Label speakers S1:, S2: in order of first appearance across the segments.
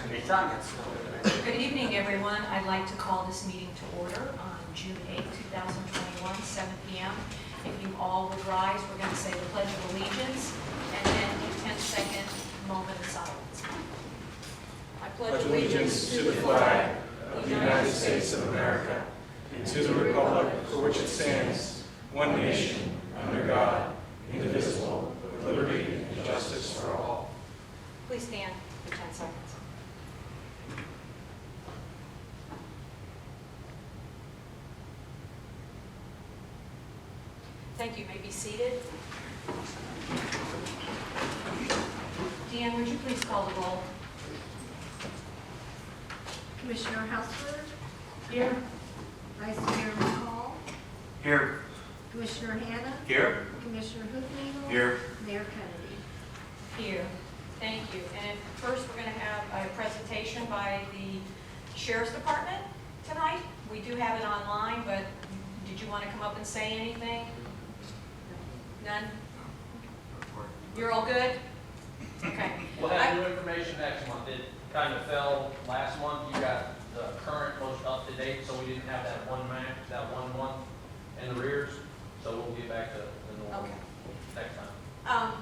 S1: Good evening, everyone. I'd like to call this meeting to order on June 8, 2021, 7 p.m. If you all would rise, we're going to say the Pledge of Allegiance and then a 10-second moment of silence. I pledge
S2: allegiance to the flag of the United States of America and to the republic for which it stands, one nation, under God, indivisible, with liberty and justice for all.
S1: Please stand for 10 seconds. Thank you. You may be seated. Deanne, would you please call the roll?
S3: Commissioner Houseworth,
S1: Here.
S3: Vice Mayor McCall,
S2: Here.
S3: Commissioner Hanna,
S2: Here.
S3: Commissioner Hoofnagel,
S2: Here.
S3: Mayor Kennedy.
S1: Here. Thank you. And first, we're going to have a presentation by the Sheriff's Department tonight. We do have it online, but did you want to come up and say anything? None? You're all good? Okay.
S4: We'll have new information next month. It kind of fell last month. You got the current, most up-to-date, so we didn't have that one month in arrears. So we'll get back to the normal
S1: Okay.
S4: next time.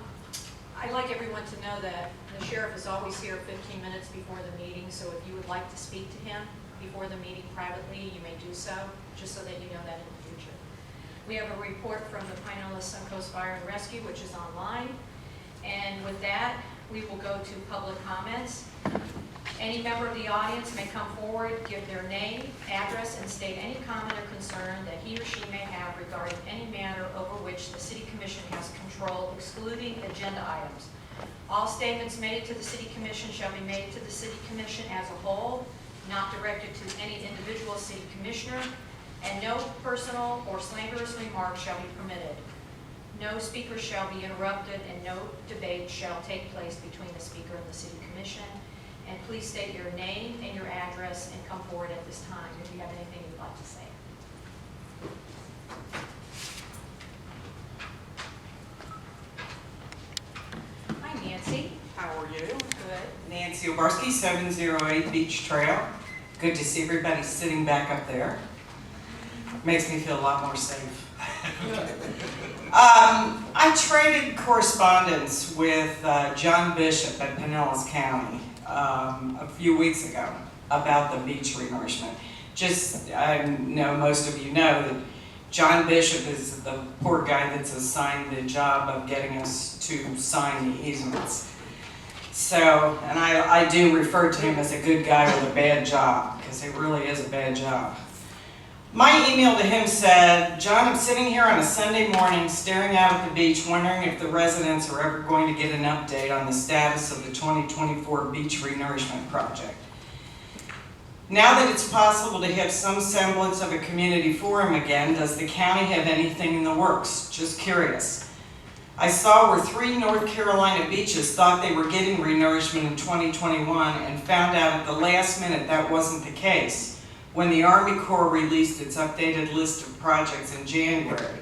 S1: I'd like everyone to know that the sheriff is always here 15 minutes before the meeting, so if you would like to speak to him before the meeting privately, you may do so, just so that you know that in the future. We have a report from the Pinellas Suncoast Fire and Rescue, which is online. And with that, we will go to public comments. Any member of the audience may come forward, give their name, address, and state any comment or concern that he or she may have regarding any matter over which the City Commission has control, excluding agenda items. All statements made to the City Commission shall be made to the City Commission as a whole, not directed to any individual City Commissioner, and no personal or slanderous remarks shall be permitted. No speaker shall be interrupted, and no debate shall take place between the speaker and the City Commission. And please state your name and your address and come forward at this time if you have anything you'd like to say. Hi, Nancy.
S5: How are you?
S1: Good.
S5: Nancy Obarski, 708 Beach Trail. Good to see everybody sitting back up there. Makes me feel a lot more safe. I traded correspondence with John Bishop at Pinellas County a few weeks ago about the beach renourishment. I know most of you know that John Bishop is the poor guy that's assigned the job of getting us to sign the easements. So, and I do refer to him as a good guy with a bad job, because it really is a bad job. My email to him said, John, I'm sitting here on a Sunday morning staring out at the beach, wondering if the residents are ever going to get an update on the status of the 2024 beach renourishment project. Now that it's possible to have some semblance of a community forum again, does the county have anything in the works? Just curious. I saw where 3 North Carolina beaches thought they were getting renourishment in 2021 and found out at the last minute that wasn't the case when the Army Corps released its updated list of projects in January.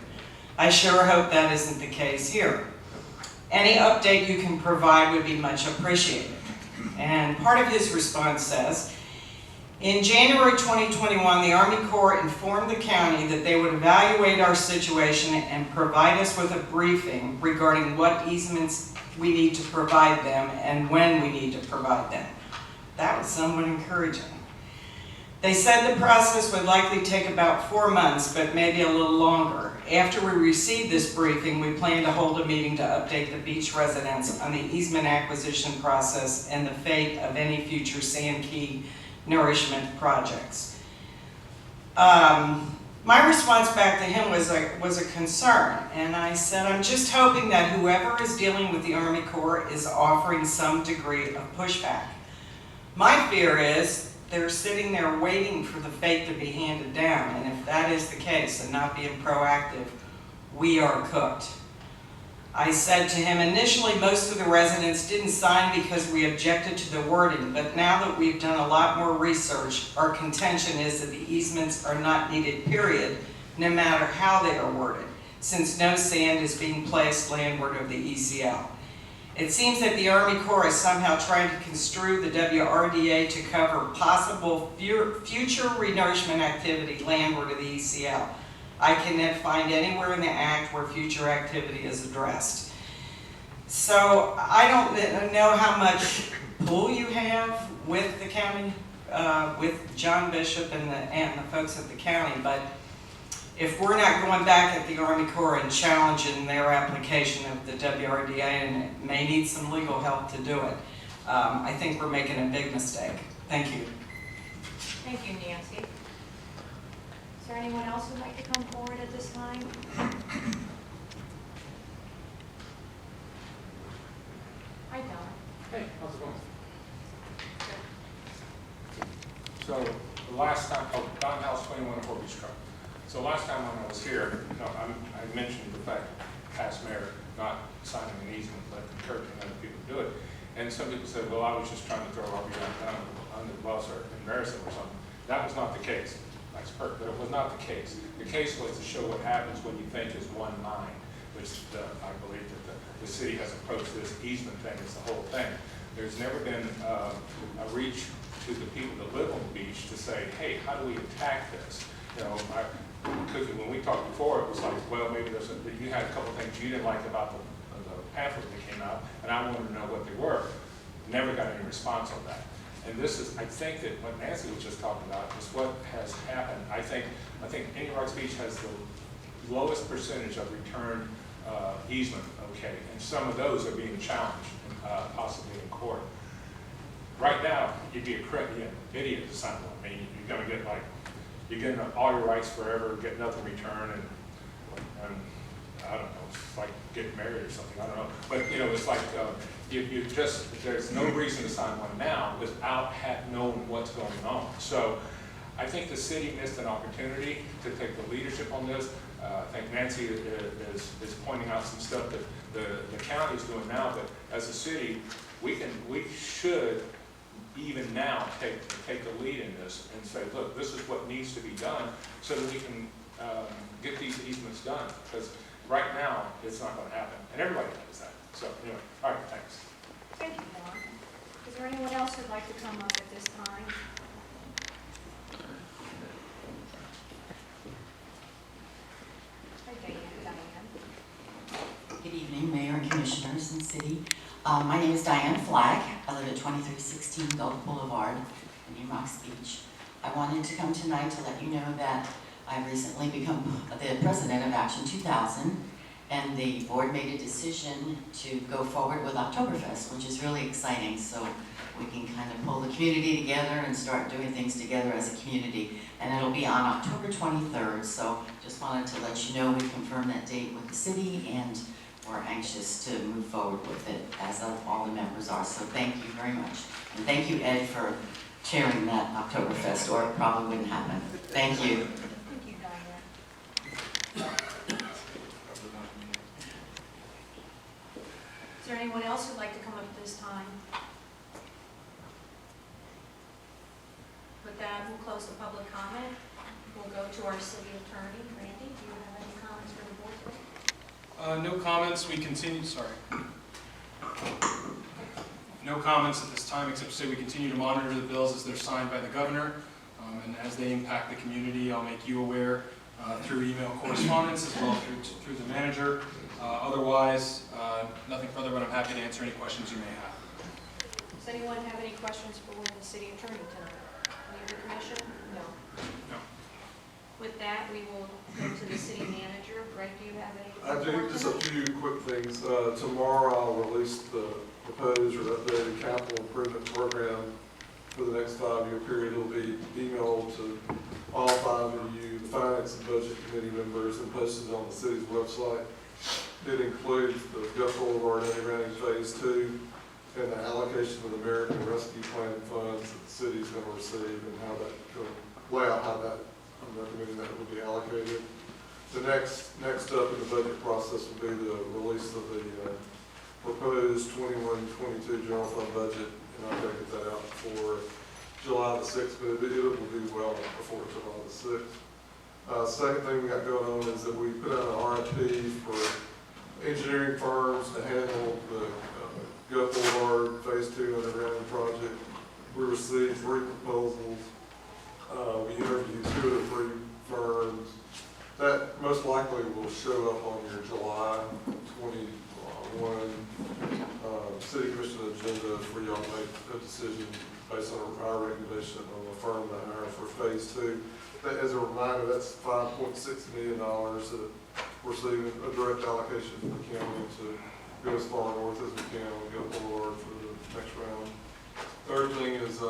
S5: I sure hope that isn't the case here. Any update you can provide would be much appreciated. And part of his response says, in January 2021, the Army Corps informed the county that they would evaluate our situation and provide us with a briefing regarding what easements we need to provide them and when we need to provide them. That was somewhat encouraging. They said the process would likely take about 4 months, but maybe a little longer. After we receive this briefing, we plan to hold a meeting to update the beach residents on the easement acquisition process and the fate of any future Sand Key nourishment projects. My response back to him was a concern, and I said, I'm just hoping that whoever is dealing with the Army Corps is offering some degree of pushback. My fear is they're sitting there waiting for the fate to be handed down, and if that is the case and not being proactive, we are cooked. I said to him, initially most of the residents didn't sign because we objected to the wording, but now that we've done a lot more research, our contention is that the easements are not needed, period, no matter how they are worded, since no sand is being placed landward of the ECL. It seems that the Army Corps is somehow trying to construe the WRDA to cover possible future renourishment activity landward of the ECL. I cannot find anywhere in the Act where future activity is addressed. So I don't know how much pull you have with the county, with John Bishop and the folks at the county, but if we're not going back at the Army Corps and challenging their application of the WRDA, and it may need some legal help to do it, I think we're making a big mistake. Thank you.
S1: Thank you, Nancy. Is there anyone else who'd like to come forward at this time? Hi, Don.
S2: Hey, how's it going? So, the last time, Don House 21 Fort Beach Truck. So last time when I was here, I mentioned the fact that past mayor not signing an easement, but encouraging other people to do it. And some people said, well, I was just trying to throw RBI down under the bus or embarrass them or something. That was not the case. Nice perk, but it was not the case. The case was to show what happens when you think is one mind, which I believe that the city has approached this easement thing as the whole thing. There's never been a reach to the people that live on the beach to say, hey, how do we attack this? Because when we talked before, it was like, well, maybe you had a couple of things you didn't like about the pamphlet that came out, and I wanted to know what they were. Never got any response on that. And this is, I think that what Nancy was just talking about is what has happened. I think Indian Rocks Beach has the lowest percentage of return easement, okay, and some of those are being challenged, possibly in court. Right now, you'd be an idiot to sign one. I mean, you're going to get you're getting all your rights forever, get nothing returned, and I don't know, it's like getting married or something, I don't know. But, it's like there's no reason to sign one now without knowing what's going on. So I think the city missed an opportunity to take the leadership on this. I think Nancy is pointing out some stuff that the county is doing now, but as a city, we should even now take the lead in this and say, look, this is what needs to be done so that we can get these easements done. Because right now, it's not going to happen. And everybody knows that. So anyway, all right, thanks.
S1: Thank you, Don. Is there anyone else who'd like to come up at this time? Hi, Diane.
S6: Good evening, Mayor and Commissioners and City. My name is Diane Flagg. I live at 2316 Gulf Boulevard in New Rocks Beach. I wanted to come tonight to let you know that I've recently become the president of Action 2000, and the board made a decision to go forward with Oktoberfest, which is really exciting, so we can kind of pull the community together and start doing things together as a community. And it'll be on October 23rd, so just wanted to let you know we confirmed that date with the city, and we're anxious to move forward with it, as all the members are. So thank you very much. And thank you, Ed, for chairing that Oktoberfest, or it probably wouldn't happen. Thank you.
S1: Thank you, Diane. Is there anyone else who'd like to come up at this time? With that, we'll close the public comment. We'll go to our city attorney. Randy, do you have any comments for the board today?
S2: No comments. We continue, sorry. No comments at this time, except to say we continue to monitor the bills as they're signed by the governor, and as they impact the community, I'll make you aware through email correspondence as well through the manager. Otherwise, nothing further, but I'm happy to answer any questions you may have.
S1: Does anyone have any questions for the city attorney tonight? Any of the commission? No.
S2: No.
S1: With that, we will go to the city manager. Greg, do you have any?
S7: I do, just a few quick things. Tomorrow I'll release the proposed or updated capital improvement program for the next 5-year period. It'll be emailed to all 5 of you, the Finance and Budget Committee members, and posted on the city's website. It includes the Gulf Boulevard Integrating Phase 2 and the allocation of the American Rescue Plan funds that the city is going to receive, and how that will lay out how that, I'm recommending that it will be allocated. The next up in the budget process will be the release of the proposed 21-22 general fund budget, and I'm going to get that out for July the 6th, but it will be well before July the 6th. Second thing we got going on is that we put out an RFP for engineering firms to handle the Gulf Boulevard Phase 2 underground project. We received 3 proposals. We interviewed 2 of the 3 firms. That most likely will show up on your July 21 City Commission agenda for y'all to make a decision based on our recommendation on the firm to hire for Phase 2. As a reminder, that's $5.6 million that we're receiving a direct allocation from the county to go as far north as we can on Gulf Boulevard for the next round. Third thing is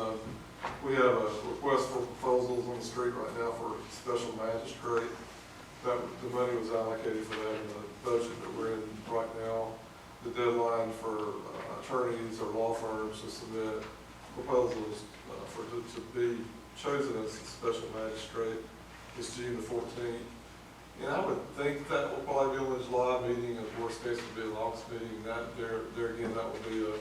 S7: we have a request for proposals on the street right now for special magistrate. The money was allocated for that in the budget that we're in right now. The deadline for attorneys or law firms to submit proposals to be chosen as a special magistrate is June the 14th. And I would think that will probably be on the July meeting, and worst case would be an August meeting. That there again, that will be a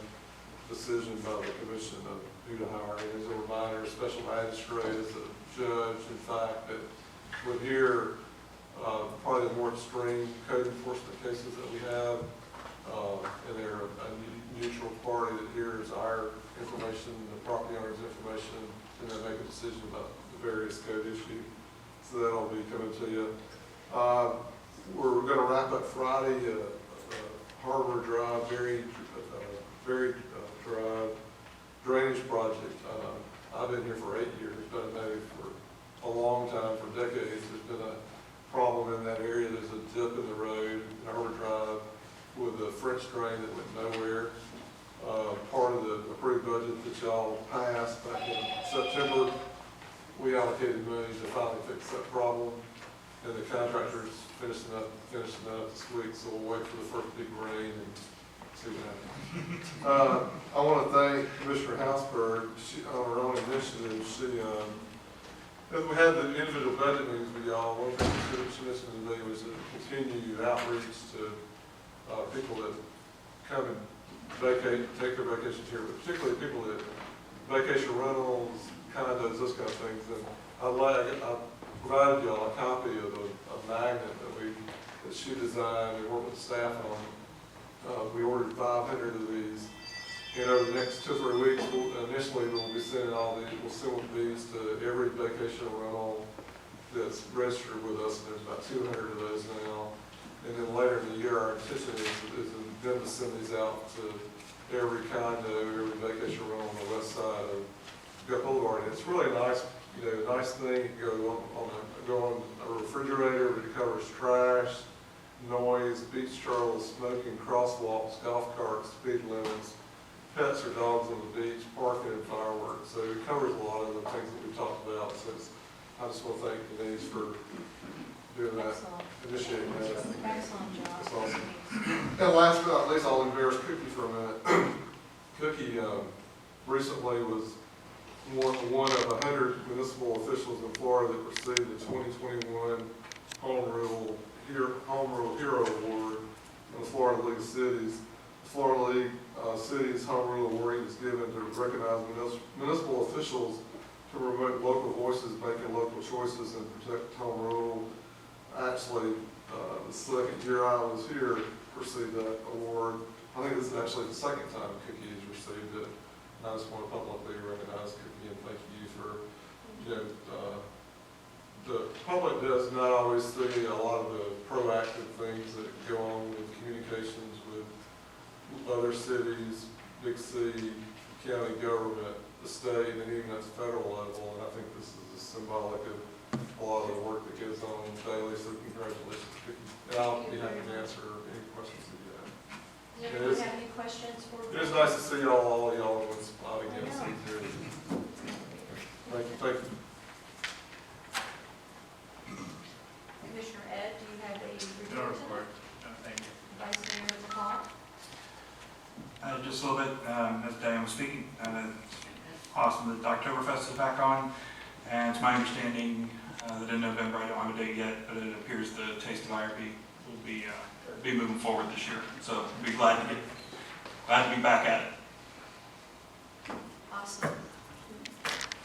S7: decision by the commission of who to hire. And as a reminder, a special magistrate is a judge, in fact, that would hear probably the more extreme code enforcement cases that we have, and they're a neutral party that hears our information, the property owner's information, and then make a decision about the various code issues. So that'll be coming to you. We're going to wrap up Friday, Harbor Drive, Berry Drive drainage project. I've been here for 8 years, but I know for a long time, for decades, there's been a problem in that area. There's a dip in the road, in Harbor Drive, with a French drain that went nowhere. Part of the approved budget that y'all passed back in September, we allocated money to finally fix that problem. And the contractor's finishing up this week, so we'll wait for the first big rain and see what happens. I want to thank Commissioner Hausberg. On her own initiative, as we had the individual budget meetings with y'all, one thing she mentioned to me was to continue outreach to people that come and take their vacations here, but particularly people that vacation rentals, condos, those kind of things. And I provided y'all a copy of a magnet that she designed and worked with staff on. We ordered 500 of these, and over the next 2 or 3 weeks, initially we'll be sending we'll send these to every vacation rental that's registered with us, and there's about 200 of those now. And then later in the year, our intention is then to send these out to every condo, every vacation rental on the west side of Gulf Boulevard. And it's really a nice thing. Go on a refrigerator, but it covers trash, noise, beach strolls, smoking, crosswalks, golf carts, speed limits, pets or dogs on the beach, parking, and fireworks. So it covers a lot of the things that we talked about. So I just want to thank Denise for doing that, initiating that.
S1: Excellent job.
S7: That's awesome. And last but not least, I'll embarrass Cookie for a minute. Cookie recently was one of 100 municipal officials in Florida that received the 2021 Home Rule Hero Award from the Florida League of Cities. The Florida League Cities Home Rule Award is given to recognize municipal officials to promote local voices, making local choices, and protect home rule. Actually, the second year I was here, received that award. I think this is actually the second time Cookie has received it. And I just want to publicly recognize Cookie and thank you for, the public does not always see a lot of the proactive things that go on with communications with other cities, Big C, county government, the state, and even at the federal level. And I think this is symbolic of a lot of the work that goes on daily. So congratulations, Cookie. And I'll be happy to answer any questions that you have.
S1: Does anyone have any questions for me?
S7: It is nice to see all y'all in one spot again. So thank you. Thank you.
S1: Commissioner Ed, do you have a report?
S8: No report. No, thank you.
S1: Vice Mayor Zappala?
S8: Just a little bit, as Diane was speaking, awesome that Oktoberfest is back on, and it's my understanding that in November, I don't have a date yet, but it appears the Taste of IRB will be moving forward this year. So I'll be glad to be back at it.
S1: Awesome.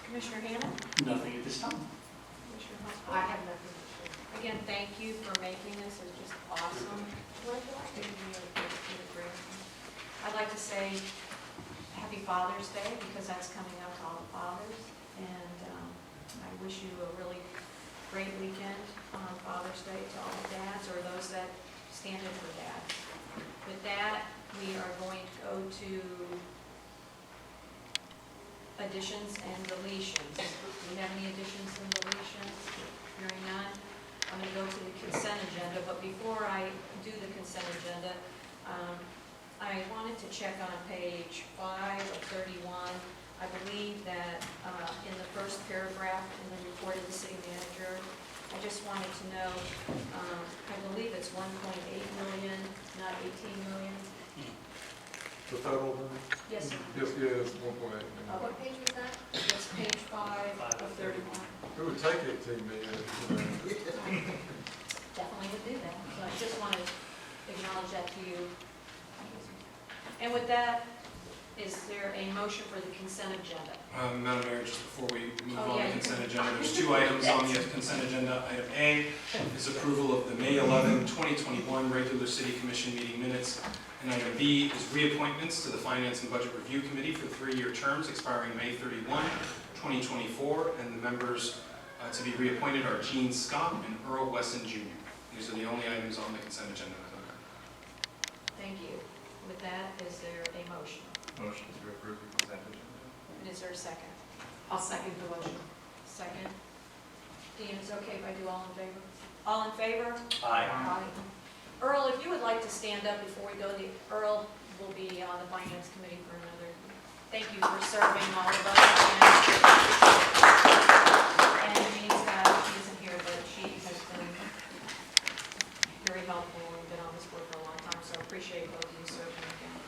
S1: Commissioner Hanna?
S9: Nothing at this time.
S1: Commissioner Husband? I have nothing to share. Again, thank you for making this. It's just awesome. What do I do? I'd like to say Happy Father's Day, because that's coming up to all the fathers. And I wish you a really great weekend on Father's Day to all the dads, or those that stand in for dads. With that, we are going to go to additions and deletions. Do we have any additions and deletions? Hearing none. I'm going to go to the consent agenda, but before I do the consent agenda, I wanted to check on page 5 of 31. I believe that in the first paragraph in the report of the city manager, I just wanted to know, I believe it's 1.8 million, not 18 million.
S7: The total, then?
S1: Yes, sir.
S7: Yes, yeah, it's 1.8 million.
S3: What page was that?
S1: It's page 5 of 31.
S7: It would take 18 million.
S1: Definitely would do that. So I just want to acknowledge that to you. And with that, is there a motion for the consent agenda?
S2: Madam Mayor, just before we move
S1: Oh,
S2: on
S1: yeah,
S2: to
S1: you
S2: the consent
S1: can-
S2: agenda, there's 2 items on the consent agenda. Item A is approval of the May 11, 2021 regular city commission meeting minutes. And item B is reappointments to the Finance and Budget Review Committee for 3-year terms expiring May 31, 2024. And the members to be reappointed are Gene Scott and Earl Wesson Jr. These are the only items on the consent agenda, Madam Mayor.
S1: Thank you. With that, is there a motion?
S8: Motion to approve the consent agenda.
S1: And is there a second?
S3: I'll second the motion.
S1: Second. Dean, is it okay if I do all in favor? All in favor?
S8: Aye.
S1: Earl, if you would like to stand up before we go, Earl will be on the Finance Committee for another. Thank you for serving all of us. And Jean's she isn't here, but she has been very helpful and been on this board for a long time, so I appreciate both of you serving again.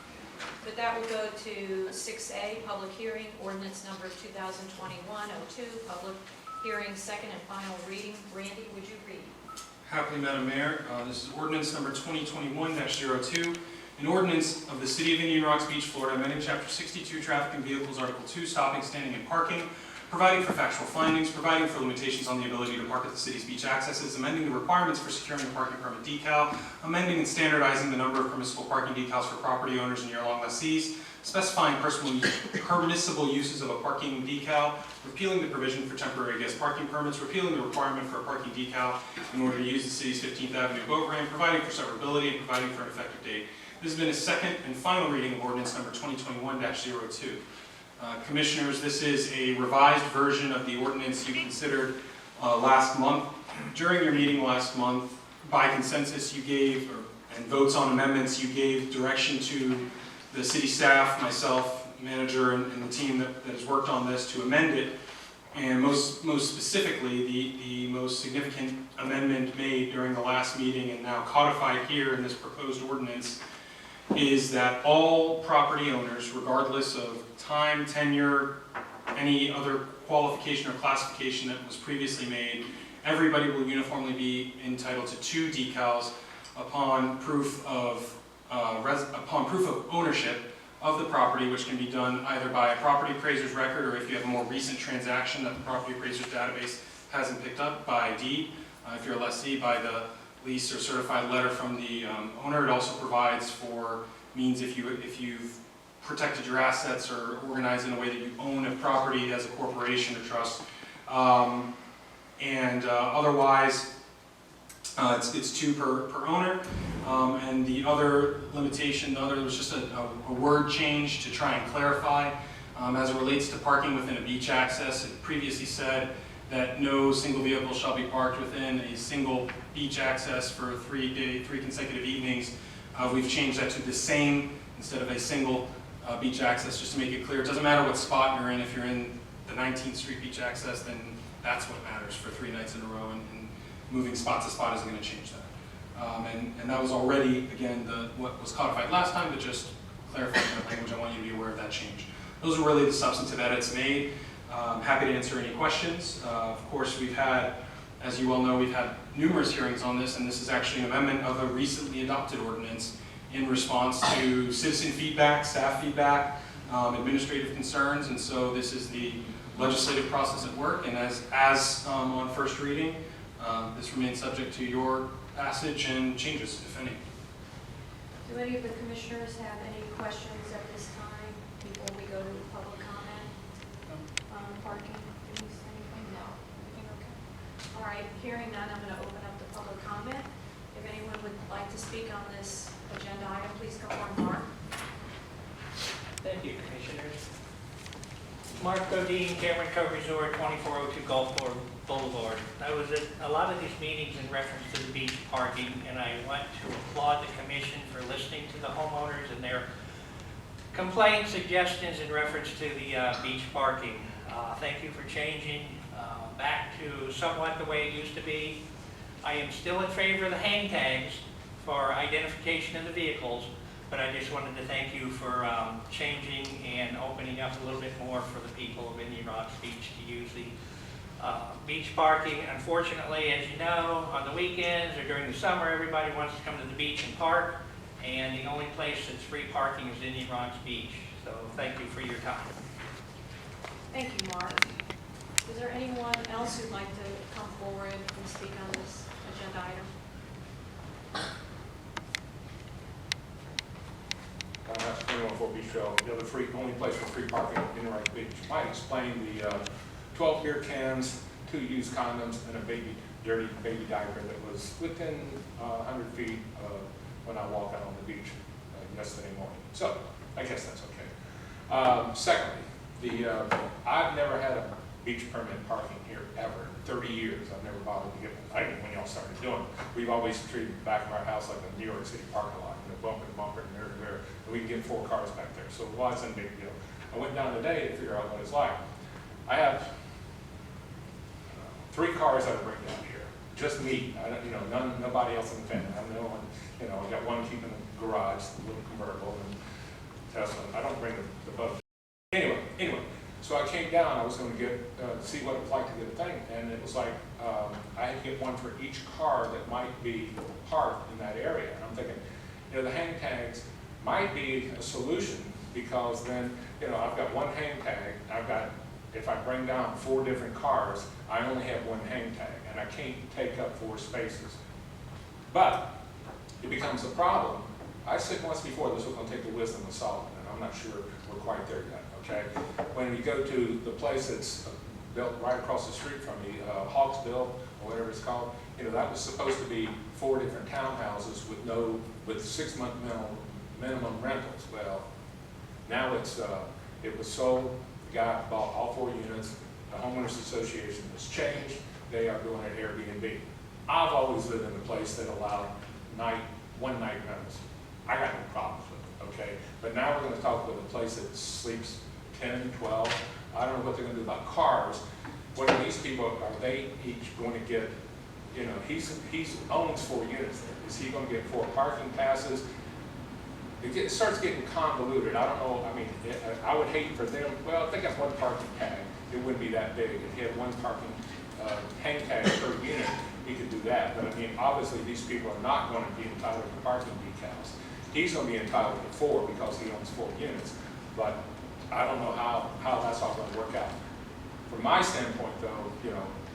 S1: With that, we'll go to 6A, public hearing, ordinance number 2021-02, public hearing, second and final reading. Randy, would you read?
S2: Happily, Madam Mayor, this is ordinance number 2021-02, an ordinance of the City of Indian Rocks Beach, Florida, amending Chapter 62, Traffic and Vehicles, Article 2, Stopping, Standing, and Parking, providing for factual findings, providing for limitations on the ability to park at the city's beach accesses, amending the requirements for securing a parking permit decal, amending and standardizing the number of permissible parking decals for property owners and year-long lessees, specifying permissible uses of a parking decal, repealing the provision for temporary guest parking permits, repealing the requirement for a parking decal in order to use the city's 15th Avenue boat ramp, providing for severability, and providing for an effective date. This has been a second and final reading of ordinance number 2021-02. Commissioners, this is a revised version of the ordinance you considered last month. During your meeting last month, by consensus, you gave, and votes on amendments, you gave direction to the city staff, myself, manager, and the team that has worked on this to amend it. And most specifically, the most significant amendment made during the last meeting and now codified here in this proposed ordinance is that all property owners, regardless of time, tenure, any other qualification or classification that was previously made, everybody will uniformly be entitled to 2 decals upon proof of ownership of the property, which can be done either by a property appraiser's record, or if you have a more recent transaction that the property appraiser's database hasn't picked up, by deed. If you're a lessee, by the lease or certified letter from the owner. It also provides for means if you've protected your assets or organized in a way that you own a property as a corporation or trust. Otherwise, it's 2 per owner. And the other limitation, was just a word change to try and clarify as it relates to parking within a beach access. It previously said that no single vehicle shall be parked within a single beach access for 3 consecutive evenings. We've changed that to the same instead of a single beach access, just to make it clear. It doesn't matter what spot you're in. If you're in the 19th Street beach access, then that's what matters for 3 nights in a row, and moving spot to spot isn't going to change that. And that was already, again, what was codified last time, but just clarifying that language. I want you to be aware of that change. Those are really the substantive edits made. Happy to answer any questions. Of course, we've had, as you all know, we've had numerous hearings on this, and this is actually an amendment of a recently adopted ordinance in response to citizen feedback, staff feedback, administrative concerns, and so this is the legislative process at work, and as on first reading, this remains subject to your passage and changes, if any.
S1: Do any of the commissioners have any questions at this time before we go to public comment? Parking, did you say anything? No. Everything okay? All right, hearing none, I'm going to open up the public comment. If anyone would like to speak on this agenda item, please come on, Mark.
S9: Thank you, Commissioners. Mark Godin, Cameron Cove Resort, 2402 Gulf Boulevard. I was at a lot of these meetings in reference to the beach parking, and I want to applaud the commission for listening to the homeowners and their complaints, suggestions in reference to the beach parking. Thank you for changing back to somewhat the way it used to be. I am still in favor of the hang tags for identification of the vehicles, but I just wanted to thank you for changing and opening up a little bit more for the people of Indian Rocks Beach to use the beach parking. Unfortunately, as you know, on the weekends or during the summer, everybody wants to come to the beach and park, and the only place that's free parking is Indian Rocks Beach. So thank you for your time.
S1: Thank you, Mark. Is there anyone else who'd like to come forward and speak on this agenda item?
S2: That's 2104 Beach Trail, the other only place for free parking in Indian Rocks Beach. Might explain the 12 beer cans, 2 used condoms, and a dirty baby diaper that was within 100 feet when I walked out on the beach yesterday morning. So I guess that's okay. Secondly, I've never had a beach permit parking here ever. 30 years, I've never bothered to get one. I didn't when y'all started doing it. We've always treated the back of our house like a New York City parking lot, bumper to bumper and there, and we can get 4 cars back there. So why is it a big deal? I went down today to figure out what it's like. I have 3 cars I bring down here, just me. I don't, nobody else in the family. I'm the only one. I got one keeping the garage, the little convertible, and Tesla. I don't bring the boat. Anyway. So I came down, I was going to get, see what it's like to get a thing, and it was like, I had to get one for each car that might be parked in that area. And I'm thinking, the hang tags might be a solution, because then, I've got one hang tag, if I bring down 4 different cars, I only have one hang tag, and I can't take up 4 spaces. But it becomes a problem. I said once before this was going to take the wisdom of Solomon, and I'm not sure we're quite there yet. Okay, when you go to the place that's built right across the street from me, Hawksville or whatever it's called, that was supposed to be 4 different townhouses with 6-month minimum rentals. Well, now it was sold. The guy bought all 4 units. The homeowners association has changed. They are doing an Airbnb. I've always lived in a place that allowed one-night rentals. I got no problems with it. Okay, but now we're going to talk about a place that sleeps 10, 12. I don't know what they're going to do about cars. What are these people, are they each going to get, he owns 4 units there. Is he going to get 4 parking passes? It starts getting convoluted. I don't know, I would hate for them, well, if they got 1 parking tag, it wouldn't be that big. If he had 1 parking hang tag per unit, he could do that. But obviously these people are not going to be entitled to parking decals. He's going to be entitled to 4 because he owns 4 units. But I don't know how that's all going to work out. From my standpoint, though,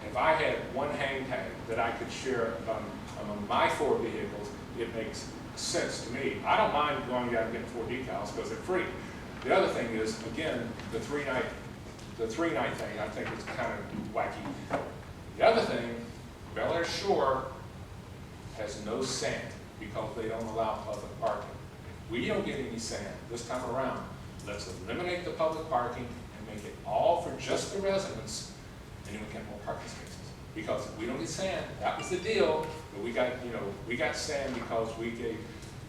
S2: if I had 1 hang tag that I could share among my 4 vehicles, it makes sense to me. I don't mind going out and getting 4 decals because they're free. The other thing is, again, the 3-night thing I think is kind of wacky. The other thing, Bel Air Shore has no sand because they don't allow public parking. We don't get any sand this time around. Let's eliminate the public parking and make it all for just the residents, and then we get more parking spaces. Because if we don't get sand, that was the deal, but we got sand because we gave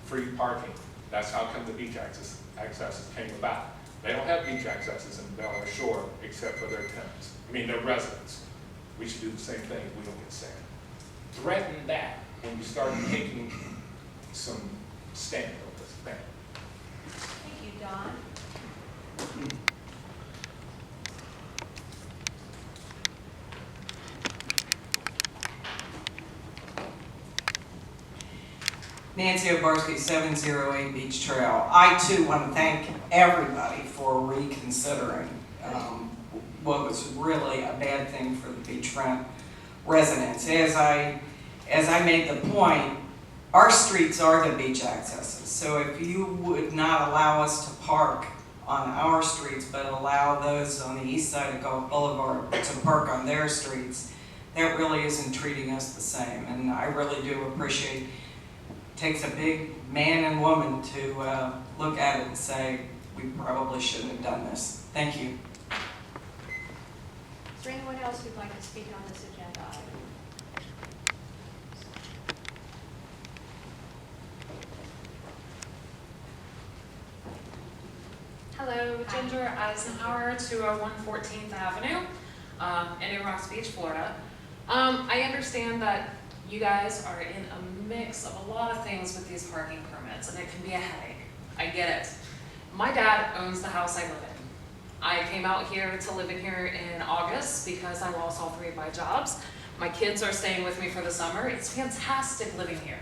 S2: free parking. That's how come the beach accesses came about. They don't have beach accesses in Bel Air Shore except for their tenants. Their residents. We should do the same thing if we don't get sand. Threaten that when you start taking some stand on this thing.
S1: Thank you, Don.
S5: Nancy Obarski, 708 Beach Trail. I too want to thank everybody for reconsidering what was really a bad thing for the beachfront residents. As I made the point, our streets are the beach accesses. So if you would not allow us to park on our streets, but allow those on the east side of Gulf Boulevard to park on their streets, that really isn't treating us the same. And I really do appreciate, it takes a big man and woman to look at it and say, we probably shouldn't have done this. Thank you.
S1: Is there anyone else who'd like to speak on this agenda item?
S10: Hello, Ginger Eisenhower, 201 14th Avenue, in New Rock Beach, Florida. I understand that you guys are in a mix of a lot of things with these parking permits, and it can be a headache. I get it. My dad owns the house I live in. I came out here to live in here in August because I lost all 3 of my jobs. My kids are staying with me for the summer. It's fantastic living here.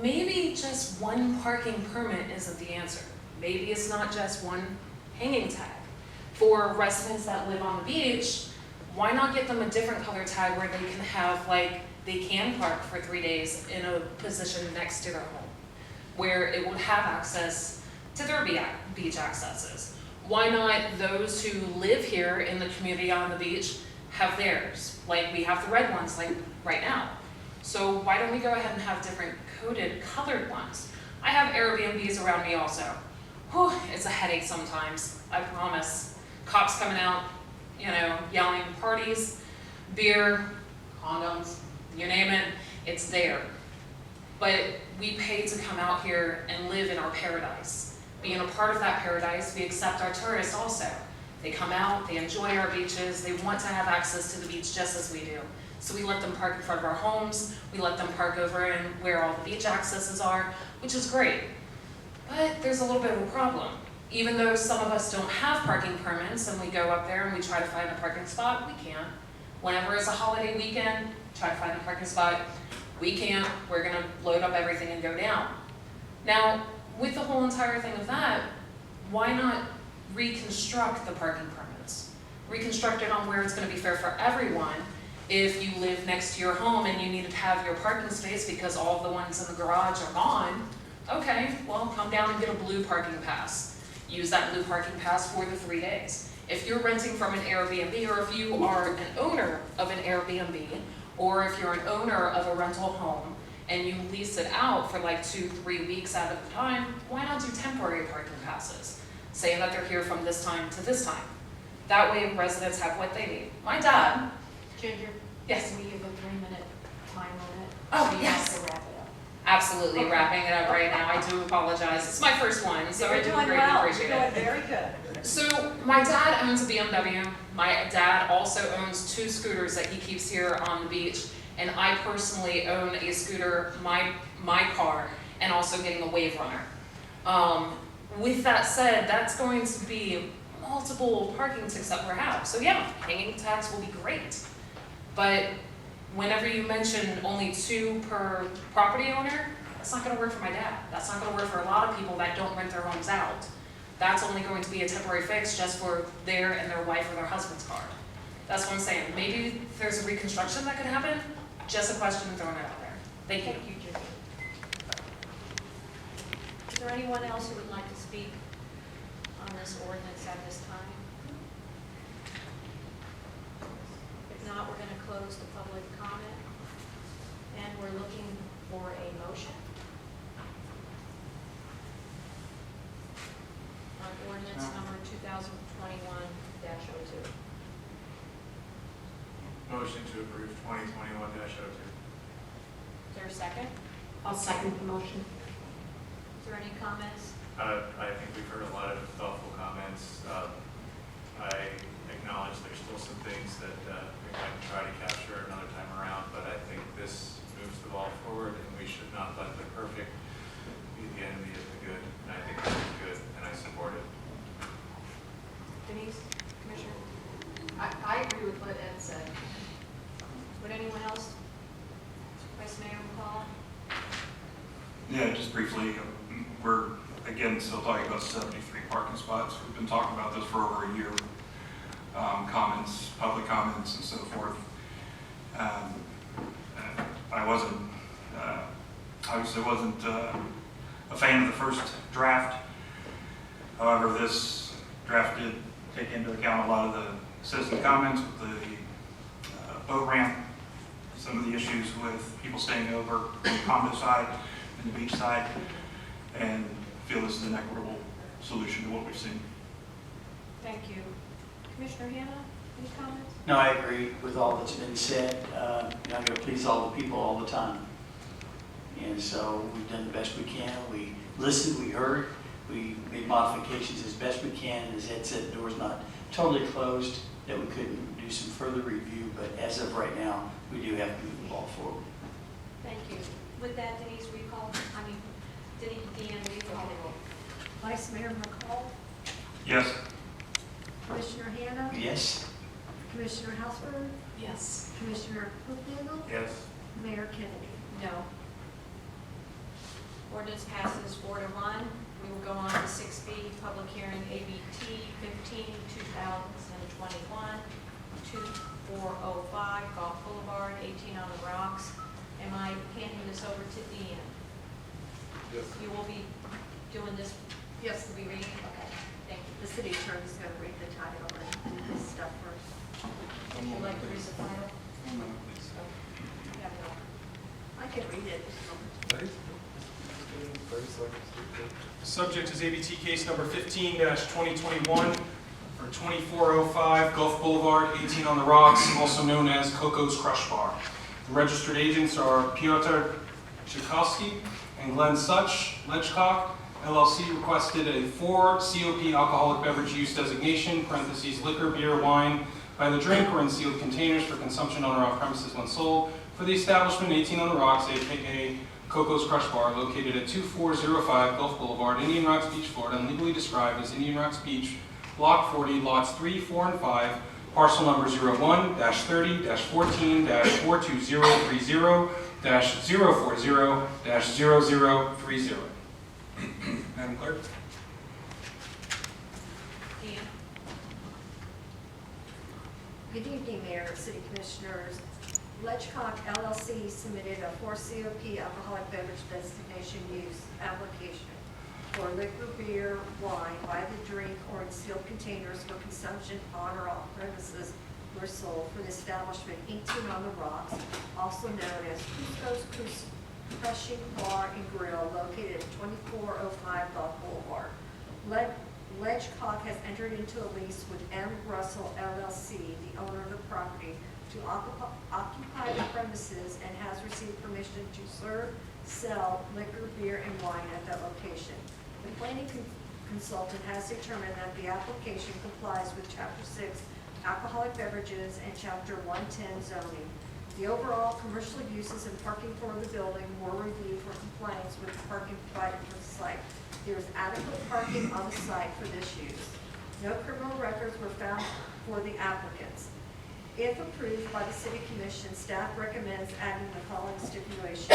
S10: Maybe just one parking permit isn't the answer. Maybe it's not just one hanging tag. For residents that live on the beach, why not get them a different color tag where they can have, like, they can park for 3 days in a position next to their home, where it would have access to their beach accesses. Why not those who live here in the community on the beach have theirs? Like we have the red ones, like right now. So why don't we go ahead and have different coded, colored ones? I have Airbnbs around me also. Whew, it's a headache sometimes, I promise. Cops coming out, you know, yelling parties, beer, condoms, you name it, it's there. But we pay to come out here and live in our paradise. Being a part of that paradise, we accept our tourists also. They come out, they enjoy our beaches, they want to have access to the beach just as we do. So we let them park in front of our homes, we let them park over in where all the beach accesses are, which is great. But there's a little bit of a problem. Even though some of us don't have parking permits and we go up there and we try to find a parking spot, we can't. Whenever it's a holiday weekend, try to find a parking spot, we can't. We're gonna load up everything and go down. Now, with the whole entire thing of that, why not reconstruct the parking permits? Reconstruct it on where it's gonna be fair for everyone. If you live next to your home and you need to have your parking space because all of the ones in the garage are gone, okay, well, come down and get a blue parking pass. Use that blue parking pass for the 3 days. If you're renting from an Airbnb, or if you are an owner of an Airbnb, or if you're an owner of a rental home, and you lease it out for like 2-3 weeks at a time, why not do temporary parking passes? Saying that they're here from this time to this time. That way residents have what they need. My dad,
S1: Ginger?
S10: yes,
S1: Can we give a 3-minute time limit?
S10: Oh,
S1: So you
S10: yes.
S1: have to wrap it up.
S10: absolutely
S1: Okay.
S10: wrapping it up right now. I do apologize. It's my first one, so I
S1: You're
S10: do
S1: doing
S10: greatly
S1: well,
S10: appreciate
S1: you're
S10: it.
S1: doing very good.
S10: So my dad owns a BMW. My dad also owns 2 scooters that he keeps here on the beach. And I personally own a scooter, my car, and also getting a Wave Runner. With that said, that's going to be multiple parking ticks that we're have. So yeah, hanging tags will be great. But whenever you mention only 2 per property owner, that's not gonna work for my dad. That's not gonna work for a lot of people that don't rent their homes out. That's only going to be a temporary fix just for their and their wife or their husband's car. That's what I'm saying. Maybe there's a reconstruction that could happen. Just a question throwing it out there. Thank you.
S1: Thank you, Ginger. Is there anyone else who would like to speak on this ordinance at this time? If not, we're gonna close the public comment, and we're looking for a motion on ordinance number 2021-02.
S8: Motion to approve 2021-02.
S1: Is there a second?
S3: I'll second the motion.
S1: Is there any comments?
S11: I think we've heard a lot of thoughtful comments. I acknowledge there's still some things that we might try to capture another time around, but I think this moves the ball forward, and we should not let the perfect be the enemy of the good. And I think this is good, and I support it.
S1: Denise, Commissioner,
S3: I agree with what Ed said.
S1: would anyone else? Vice Mayor McCall?
S8: Yeah, just briefly, we're again still talking about 73 parking spots. We've been talking about this for over a year. Comments, public comments, and so forth. And I wasn't obviously wasn't a fan of the first draft. However, this draft did take into account a lot of the citizen comments with the boat ramp, some of the issues with people staying over on the condo side and the beach side, and feel this is an equitable solution to what we've seen.
S1: Thank you. Commissioner Hanna, any comments?
S12: No, I agree with all that's been said. You know, I'm going to please all the people all the time. And so we've done the best we can. We listened, we heard, we made modifications as best we can. As Ed said, the door's not totally closed, that we couldn't do some further review, but as of right now, we do have to move the ball forward.
S1: Thank you. With that, Denise, recall, Deanne, recall the roll.
S3: Vice Mayor McCall,
S8: Yes.
S3: Commissioner Hanna,
S12: Yes?
S3: Commissioner Houseburn,
S10: Yes.
S3: Commissioner Hoopnagle,
S2: Yes.
S3: Mayor Kennedy.
S1: No. Ordinance passes 4-1. We will go on to 6B, public hearing ABT 15, 2021, 2405 Gulf Boulevard, 18 on the rocks. Am I handing this over to Deanne?
S7: Yes.
S1: You will be doing this,
S3: Yes,
S1: will be reading? Okay, thank you.
S3: the city attorney's going to read the title and do this stuff first.
S1: Would you like to read the title? You have it all.
S3: I can read it.
S7: 30 seconds.
S2: The subject is ABT case number 15-2021 for 2405 Gulf Boulevard, 18 on the rocks, also known as Coco's Crush Bar. The registered agents are Piotr Tchaikovsky and Glenn Such. Ledgecock LLC requested a 4 COP alcoholic beverage use designation, parentheses, liquor, beer, wine, by the drink or in sealed containers for consumption on or off premises when sold, for the establishment 18 on the rocks, aka Coco's Crush Bar, located at 2405 Gulf Boulevard, Indian Rocks Beach, Florida, and legally described as Indian Rocks Beach, Block 40, Lots 3, 4, and 5, parcel number 01-30-14-42030-040-0030. Madam Clerk?
S1: Deanne?
S3: Good evening, Mayor, City Commissioners. Ledgecock LLC submitted a 4 COP alcoholic beverage destination use application for liquor, beer, wine by the drink or in sealed containers for consumption on or off premises were sold for the establishment 18 on the Rocks, also known as Cusco's Crushing Bar and Grill, located at 2405 Gulf Boulevard. Ledgecock has entered into a lease with M. Russell LLC, the owner of the property, to occupy the premises and has received permission to serve, sell liquor, beer, and wine at that location. The planning consultant has determined that the application complies with Chapter 6 alcoholic beverages and Chapter 110 zoning. The overall commercial uses and parking for the building were reviewed for compliance with the parking provided for the site. There is adequate parking on the site for this use. No criminal records were found for the applicants. If approved by the City Commission, staff recommends adding the following stipulation.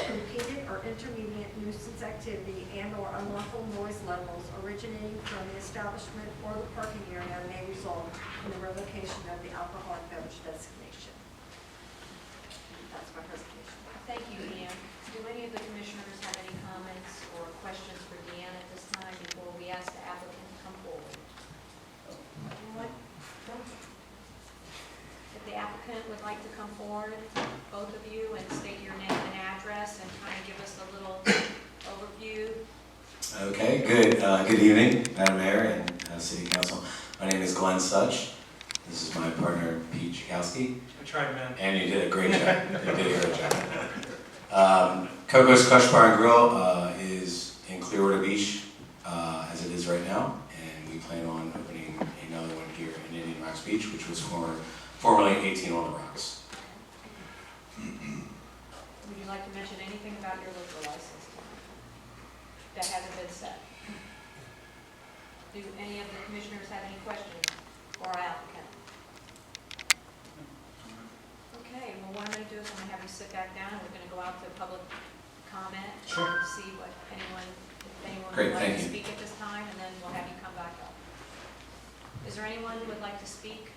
S3: Repeated or intermediate nuisance activity and/or unlawful noise levels originating from the establishment or the parking area may result in the revocation of the alcoholic beverage designation. That's my presentation.
S1: Thank you, Deanne. Do any of the commissioners have any comments or questions for Deanne at this time before we ask the applicant to come forward? Anyone? If the applicant would like to come forward, both of you, and state your name and address and kind of give us a little overview.
S13: Okay, good evening, Madam Mayor and City Council. My name is Glenn Such. This is my partner, Pete Tchaikovsky.
S2: I tried, man.
S13: And you did a great job. You did a great job. Coco's Crush Bar and Grill is in Clearwater Beach as it is right now, and we plan on opening another one here in Indian Rocks Beach, which was formerly 18 on the Rocks.
S1: Would you like to mention anything about your liquor license that hasn't been said? Do any of the commissioners have any questions for our applicant? Okay, well, what I'm going to do is I'm going to have you sit back down, and we're going to go out to public comment.
S13: Sure.
S1: See what anyone, if anyone
S13: Great,
S1: would like
S13: thank
S1: to
S13: you.
S1: speak at this time, and then we'll have you come back up. Is there anyone who would like to speak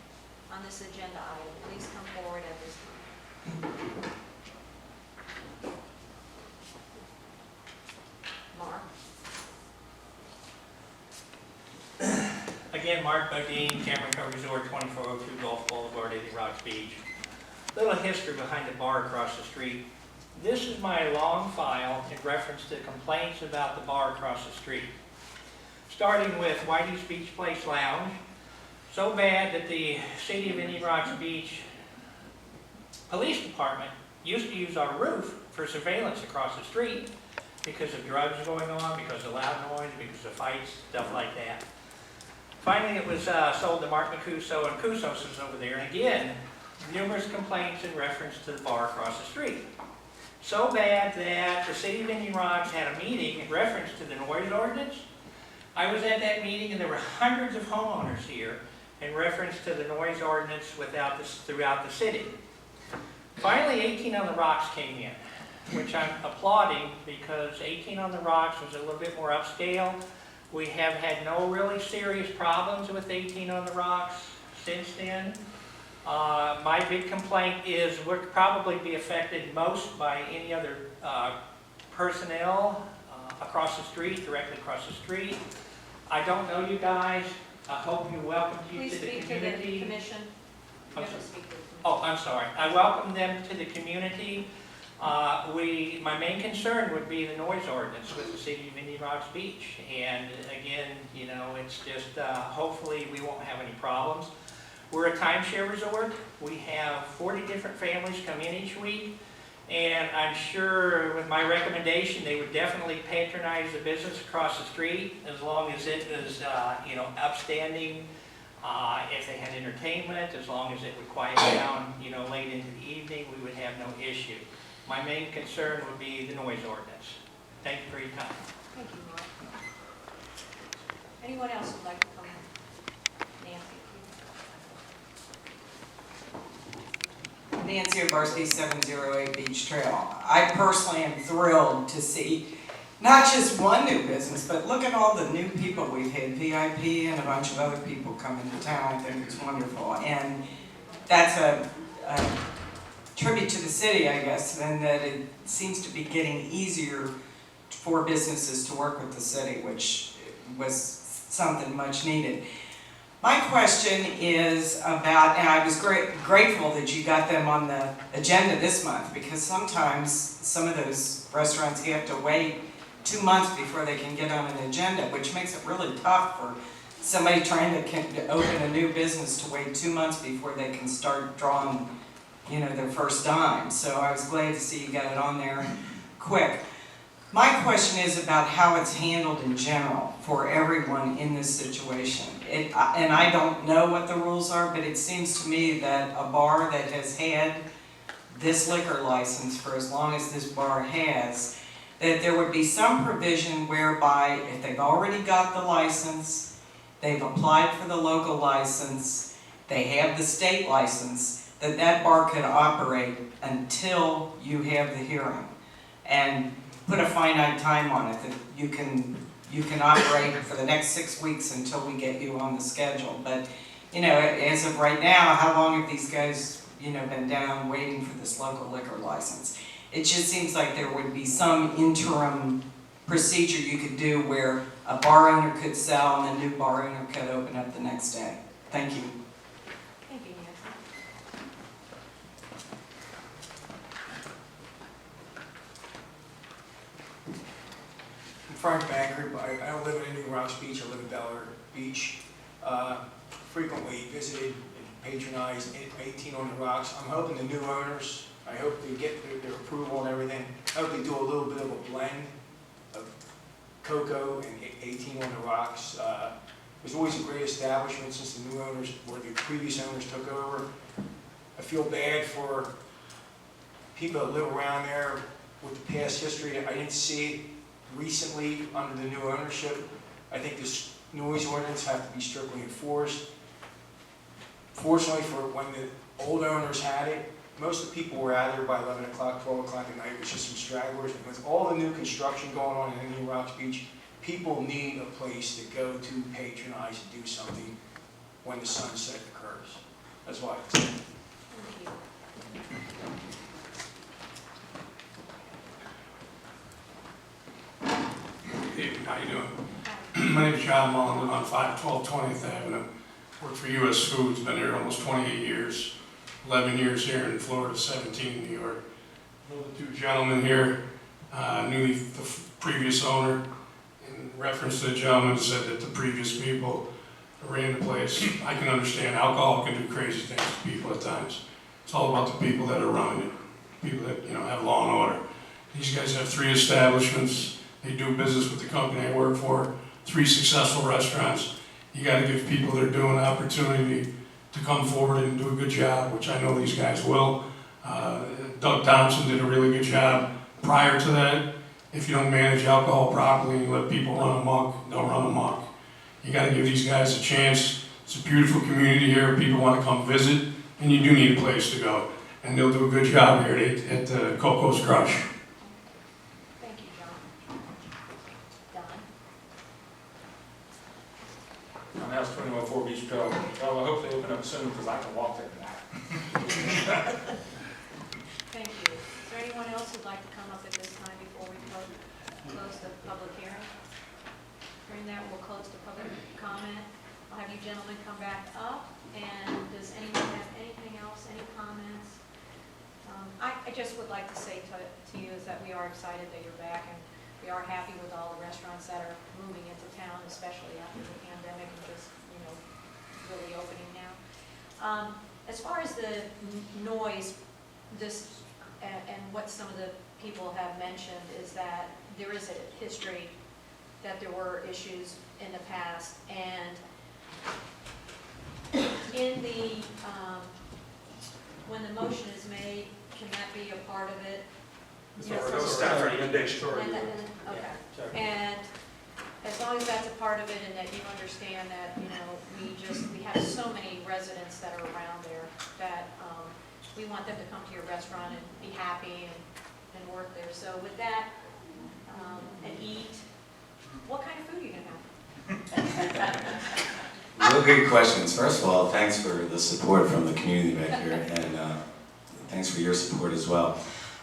S1: on this agenda item? Please come forward at this time.
S9: Again, Mark Bodine, Cameron Cove Resort, 2402 Gulf Boulevard, 80 Rocks Beach. Little history behind the bar across the street. This is my long file in reference to complaints about the bar across the street. Starting with Whitey's Beach Place Lounge. So bad that the City of Indian Rocks Beach Police Department used to use our roof for surveillance across the street because of drugs going on, because of loud noise, because of fights, stuff like that. Finally, it was sold to Mark Mancuso, and Cusos was over there. And again, numerous complaints in reference to the bar across the street. So bad that the City of Indian Rocks had a meeting in reference to the noise ordinance. I was at that meeting and there were hundreds of homeowners here in reference to the noise ordinance throughout the city. Finally, 18 on the Rocks came in, which I'm applauding because 18 on the Rocks was a little bit more upscale. We have had no really serious problems with 18 on the Rocks since then. My big complaint is we'll probably be affected most by any other personnel across the street, directly across the street. I don't know you guys. I hope you welcome you
S1: Please
S9: to the
S1: speak to the
S9: community.
S1: commission. You
S9: I'm
S1: have to
S9: sorry.
S1: speak to the commission.
S9: Oh, I'm sorry. I welcome them to the community. My main concern would be the noise ordinance with the City of Indian Rocks Beach. And again, you know, it's just, hopefully we won't have any problems. We're a timeshare resort. We have 40 different families come in each week. And I'm sure with my recommendation, they would definitely patronize the business across the street as long as it is, you know, upstanding. If they had entertainment, as long as it would quiet down, you know, late into the evening, we would have no issue. My main concern would be the noise ordinance. Thank you for your time.
S1: Thank you, Mark. Anyone else would like to come in? Nancy?
S5: Nancy Obarski, 708 Beach Trail. I personally am thrilled to see not just one new business, but look at all the new people we've had, VIP and a bunch of other people come into town. I think it's wonderful. And that's a tribute to the city, I guess, and that it seems to be getting easier for businesses to work with the city, which was something much needed. My question is about, and I was grateful that you got them on the agenda this month, because sometimes some of those restaurants have to wait 2 months before they can get on an agenda, which makes it really tough for somebody trying to open a new business to wait 2 months before they can start drawing, you know, their first dime. So I was glad to see you got it on there quick. My question is about how it's handled in general for everyone in this situation. And I don't know what the rules are, but it seems to me that a bar that has had this liquor license for as long as this bar has, that there would be some provision whereby if they've already got the license, they've applied for the local license, they have the state license, that that bar could operate until you have the hearing. And put a finite time on it, that you can operate for the next 6 weeks until we get you on the schedule. But, you know, as of right now, how long have these guys, you know, been down waiting for this local liquor license? It just seems like there would be some interim procedure you could do where a bar owner could sell and the new bar owner could open up the next day. Thank you.
S1: Thank you, Nancy.
S14: I'm Frank Banker, but I don't live in Indian Rocks Beach, I live in Delaware Beach. Frequently visited and patronized 18 on the Rocks. I'm hoping the new owners, I hope they get their approval and everything. I hope they do a little bit of a blend of Coco and 18 on the Rocks. It was always a great establishment since the new owners, or the previous owners took over. I feel bad for people that live around there with the past history. I didn't see it recently under the new ownership. I think this noise ordinance have to be strictly enforced. Fortunately, for when the old owners had it, most of the people were out there by 11 o'clock, 12 o'clock at night. It was just some stragglers. And with all the new construction going on in Indian Rocks Beach, people need a place to go to patronize and do something when the sunset occurs. That's why it's
S1: Thank you.
S2: Hey, how you doing? My name is John Mullen, live on 512 20th Avenue. Worked for U.S. Foods, been here almost 28 years, 11 years here in Florida, 17 in New York. I know the two gentlemen here, knew the previous owner. In reference to the gentleman said that the previous people who ran the place, I can understand alcohol can do crazy things to people at times. It's all about the people that are running it, people that have law and order. These guys have 3 establishments. They do business with the company I work for, 3 successful restaurants. You got to give people that are doing an opportunity to come forward and do a good job, which I know these guys will. Doug Thompson did a really good job. Prior to that, if you don't manage alcohol properly and you let people run amok, they'll run amok. You got to give these guys a chance. It's a beautiful community here. People want to come visit, and you do need a place to go. And they'll do a good job here at Coco's Crush.
S1: Thank you, John. Don?
S15: I'm House 21-4 Beach Trail. Well, I hope they open up soon because I can walk there now.
S1: Thank you. Is there anyone else who'd like to come up at this time before we close the public hearing? Hearing that, we'll close the public comment. I'll have you gentlemen come back up. And does anyone have anything else, any comments? I just would like to say to you is that we are excited that you're back, and we are happy with all the restaurants that are moving into town, especially after the pandemic and just, really opening now. As far as the noise, and what some of the people have mentioned is that there is a history that there were issues in the past, and in the, when the motion is made, can that be a part of it?
S15: That was staff recommendation.
S1: Okay, and as long as that's a part of it and that you understand that, we have so many residents that are around there that we want them to come to your restaurant and be happy and work there. So with that, and eat, what kind of food are you gonna have?
S13: Real good questions. First of all, thanks for the support from the community back here, and thanks for your support as well.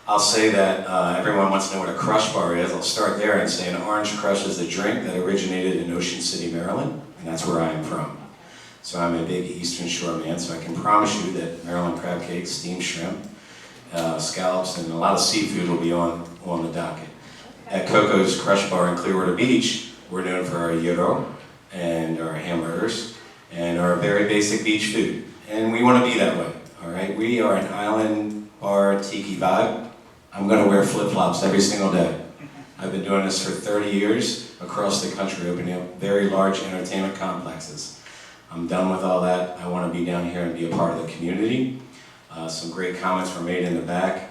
S13: I'll say that everyone wants to know what a crush bar is. I'll start there and say an orange crush is a drink that originated in Ocean City, Maryland, and that's where I am from. So I'm a big Eastern Shore man, so I can promise you that Maryland crab cakes, steamed shrimp, scallops, and a lot of seafood will be on the docket. At Coco's Crush Bar in Clearwater Beach, we're known for our gyro and our hamburgers and our very basic beach food. And we want to be that way, all right? We are an island bar tiki vibe. I'm going to wear flip-flops every single day. I've been doing this for 30 years across the country, opening up very large entertainment complexes. I'm done with all that. I want to be down here and be a part of the community. Some great comments were made in the back.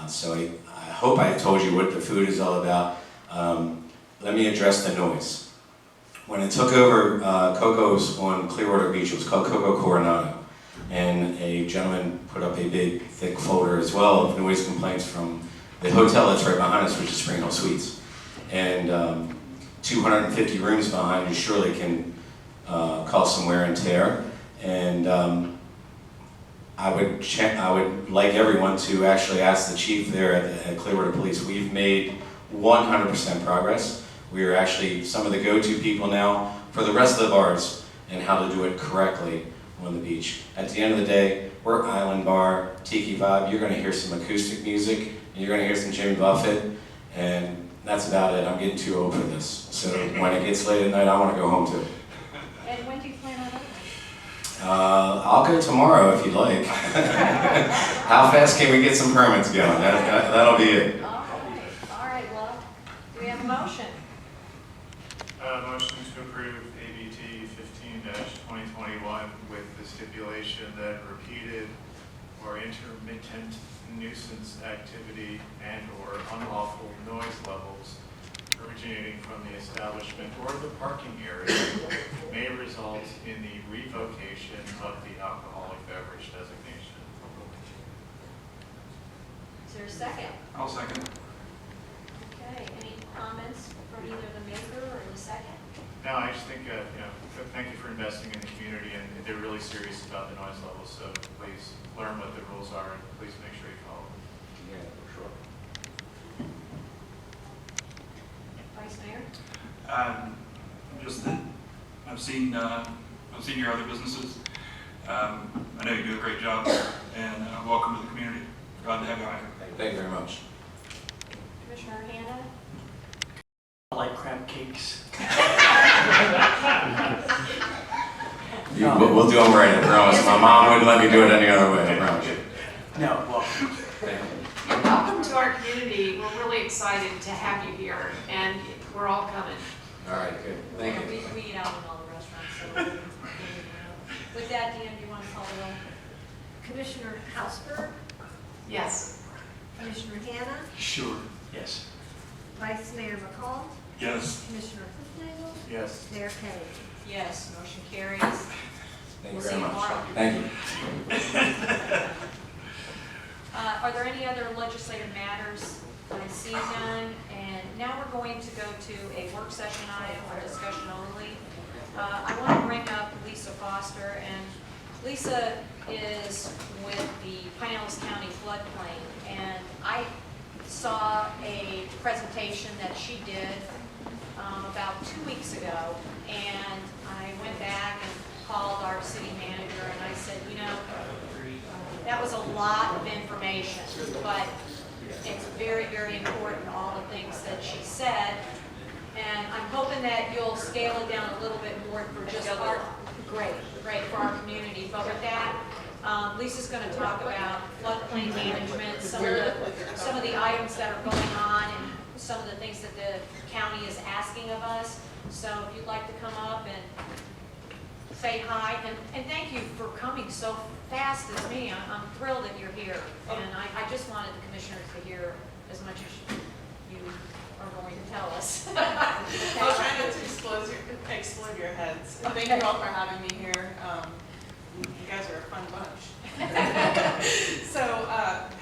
S13: So I hope I told you what the food is all about. Let me address the noise. When it took over Coco's on Clearwater Beach, it was called Coco Coronado. And a gentleman put up a big, thick folder as well of noise complaints from the hotel that's right behind us, which is Spring Hill Suites. And 250 rooms behind you surely can cause some wear and tear. And I would like everyone to actually ask the chief there at Clearwater Police. We've made 100% progress. We are actually some of the go-to people now for the rest of the bars and how to do it correctly on the beach. At the end of the day, we're island bar, tiki vibe. You're going to hear some acoustic music, and you're going to hear some Jimmy Buffett, and that's about it. I'm getting too old for this. So when it gets late at night, I want to go home too.
S1: And when do you plan on opening?
S13: I'll go tomorrow if you'd like. How fast can we get some permits going? That'll be it.
S1: All right, well, do we have a motion?
S11: Motion to approve ABT 15-2021 with the stipulation that repeated or intermittent nuisance activity and/or unlawful noise levels originating from the establishment or the parking area may result in the revocation of the alcoholic beverage designation.
S1: Is there a second?
S8: I'll second.
S1: Okay, any comments from either the maker or the second?
S11: No, I just think, thank you for investing in the community, and they're really serious about the noise levels, so please learn what the rules are, and please make sure you follow them.
S4: Yeah, for sure.
S1: Vice Mayor?
S8: just that I've seen your other businesses. I know you do a great job, and welcome to the community. Glad to have you on here.
S13: Thank you very much.
S1: Commissioner Hannah?
S12: I like crab cakes.
S13: We'll do them right, I promise. My mom wouldn't let me do it any other way, I promise you.
S12: No, well,
S13: Thank you.
S10: Welcome to our community. We're really excited to have you here, and we're all coming.
S13: All right, good. Thank you.
S1: We eat out in all the restaurants, so. With that, Dan, do you want to call the roll?
S3: Commissioner Hausberg,
S10: Yes.
S3: Commissioner Hannah,
S8: Sure.
S12: yes.
S3: Vice Mayor McCall,
S8: Yes.
S3: Commissioner Hufnagel,
S15: Yes.
S3: Mayor Kay.
S1: Yes, motion carries.
S13: Thank you
S1: We'll
S13: very
S1: see you
S13: much.
S1: tomorrow.
S13: Thank you.
S1: Are there any other legislative matters? I see none, and now we're going to go to a work session item for discussion only. I want to bring up Lisa Foster, and Lisa is with the Pinellas County floodplain, and I saw a presentation that she did about 2 weeks ago, and I went back and called our city manager, and I said, you know, that was a lot of information, but it's very, very important, all the things that she said. And I'm hoping that you'll scale it down a little bit more for just our, great, for our community. But with that, Lisa's going to talk about floodplain management, some of the items that are going on, and some of the things that the county is asking of us. So if you'd like to come up and say hi, and thank you for coming so fast as me. I'm thrilled that you're here, and I just wanted the commissioners to hear as much as you are going to tell us.
S16: I'll try not to explode your heads. Thank you all for having me here. You guys are a fun bunch. So,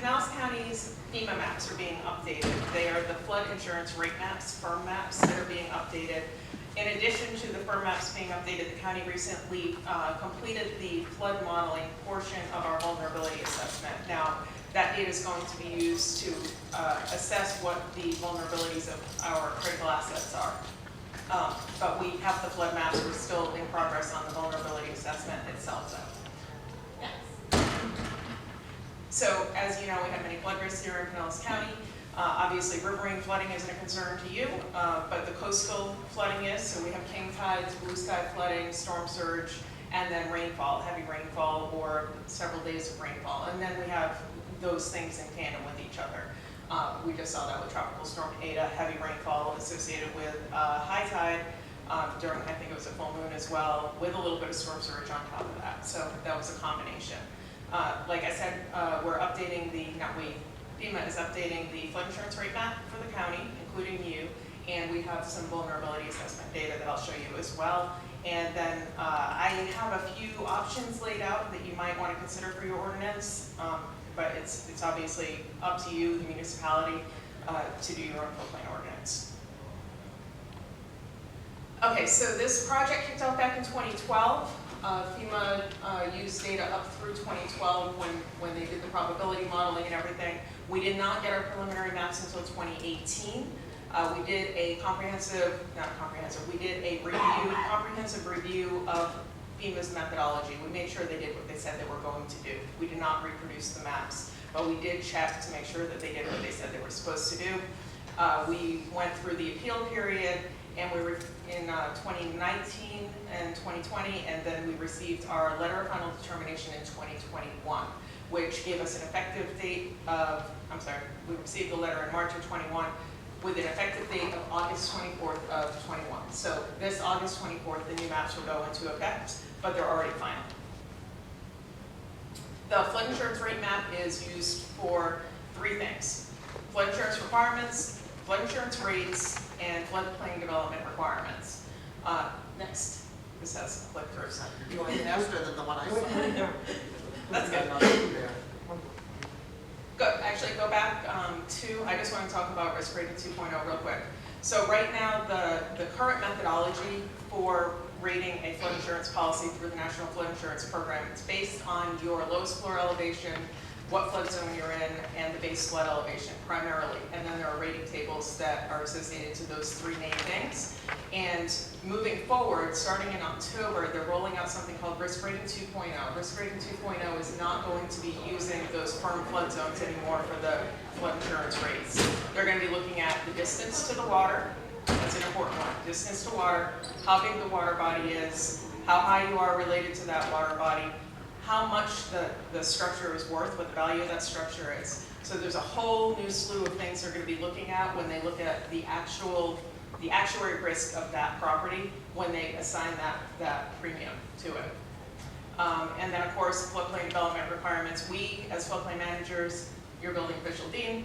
S16: Pinellas County's FEMA maps are being updated. They are the flood insurance rate maps, firm maps that are being updated. In addition to the firm maps being updated, the county recently completed the flood modeling portion of our vulnerability assessment. Now, that data is going to be used to assess what the vulnerabilities of our critical assets are. But we have the flood maps. We're still in progress on the vulnerability assessment itself, though. So, as you know, we have many flood risks here in Pinellas County. Obviously, riverine flooding isn't a concern to you, but the coastal flooding is. So we have king tides, blue sky flooding, storm surge, and then rainfall, heavy rainfall, or several days of rainfall. And then we have those things in tandem with each other. We just saw that with Tropical Storm Ada, heavy rainfall associated with high tide during, I think it was a full moon as well, with a little bit of storm surge on top of that. So that was a combination. Like I said, we're updating FEMA is updating the flood insurance rate map for the county, including you, and we have some vulnerability assessment data that I'll show you as well. And then I have a few options laid out that you might want to consider for your ordinance, but it's obviously up to you, the municipality, to do your own floodplain ordinance. Okay, so this project kicked off back in 2012. FEMA used data up through 2012 when they did the probability modeling and everything. We did not get our preliminary maps until 2018. We did a comprehensive review of FEMA's methodology. We made sure they did what they said they were going to do. We did not reproduce the maps, but we did check to make sure that they did what they said they were supposed to do. We went through the appeal period, and we were in 2019 and 2020, and then we received our letter of final determination in 2021, which gave us an effective date of, we received the letter in March of 21 with an effective date of August 24th of 21. So this August 24th, the new maps will go into effect, but they're already final. The flood insurance rate map is used for three things: flood insurance requirements, flood insurance rates, and floodplain development requirements. Next, this has click-throughs. You want faster than the one I saw. That's good. Good. Actually, go back I just want to talk about risk rating 2.0 real quick. So right now, the current methodology for rating a flood insurance policy through the National Flood Insurance Program, it's based on your lowest floor elevation, what flood zone you're in, and the base flood elevation primarily. And then there are rating tables that are associated to those three main things. And moving forward, starting in October, they're rolling out something called Risk Rating 2.0. Risk Rating 2.0 is not going to be using those firm flood zones anymore for the flood insurance rates. They're going to be looking at the distance to the water. That's an important one. Distance to water, how big the water body is, how high you are related to that water body, how much the structure is worth, what the value of that structure is. So there's a whole new slew of things they're going to be looking at when they look at the actuary risk of that property when they assign that premium to it. And then, of course, floodplain development requirements. We, as floodplain managers, your building official, Dean,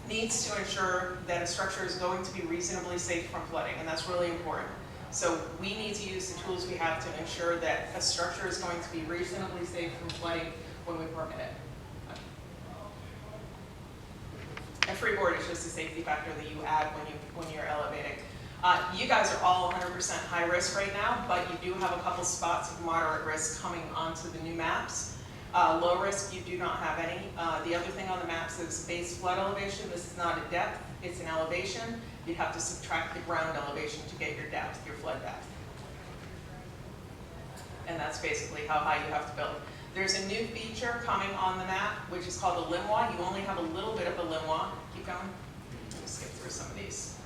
S16: needs to ensure that a structure is going to be reasonably safe from flooding, and that's really important. So we need to use the tools we have to ensure that a structure is going to be reasonably safe from flooding when we permit it. And freeboard is just a safety factor that you add when you're elevating. You guys are all 100% high risk right now, but you do have a couple spots of moderate risk coming onto the new maps. Low risk, you do not have any. The other thing on the maps is base flood elevation. This is not a depth, it's an elevation. You'd have to subtract the ground elevation to get your depth, your flood depth. And that's basically how high you have to build. There's a new feature coming on the map, which is called a limwa. You only have a little bit of a limwa. Keep going. Let me skip through some of these.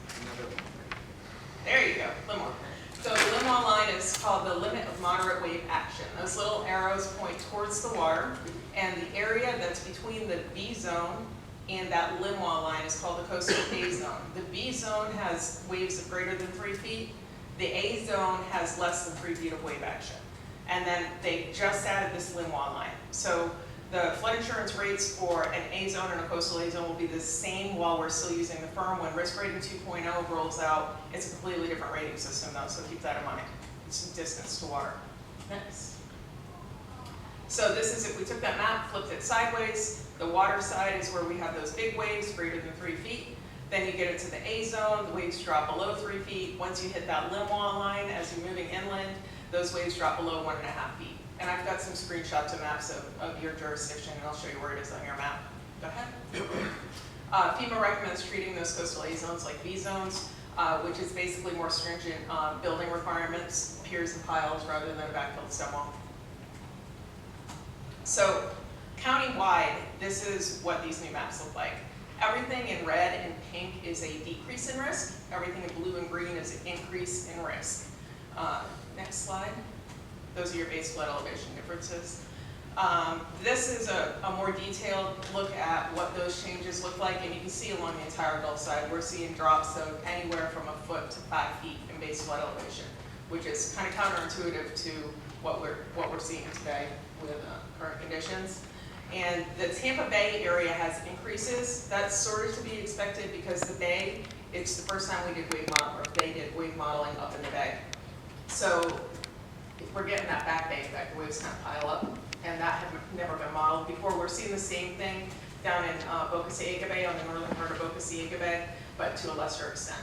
S16: There you go, limwa. So the limwa line is called the limit of moderate wave action. Those little arrows point towards the water, and the area that's between the B zone and that limwa line is called the coastal A zone. The B zone has waves of greater than 3 feet. The A zone has less than 3 feet of wave action. And then they just added this limwa line. So the flood insurance rates for an A zone and a coastal A zone will be the same while we're still using the firm. When Risk Rating 2.0 rolls out, it's a completely different rating system though, so keep that in mind. It's distance to water. Next. So this is, if we took that map, flipped it sideways, the water side is where we have those big waves greater than 3 feet. Then you get it to the A zone, the waves drop below 3 feet. Once you hit that limwa line, as you're moving inland, those waves drop below 1.5 feet. And I've got some screenshots of maps of your jurisdiction, and I'll show you where it is on your map. Go ahead. FEMA recommends treating those coastal A zones like B zones, which is basically more stringent building requirements, piers and piles rather than a backfilled stem wall. So county-wide, this is what these new maps look like. Everything in red and pink is a decrease in risk. Everything in blue and green is an increase in risk. Next slide. Those are your base flood elevation differences. This is a more detailed look at what those changes look like, and you can see along the entire Gulf side, we're seeing drops of anywhere from 1 foot to 5 feet in base flood elevation, which is kind of counterintuitive to what we're seeing today with current conditions. And the Tampa Bay area has increases. That's sort of to be expected because the Bay, it's the first time we did wave modeling, or they did wave modeling up in the Bay. So if we're getting that back bay effect, the waves kind of pile up, and that had never been modeled before. We're seeing the same thing down in Boca Ciega Bay, on the northern part of Boca Ciega Bay, but to a lesser extent.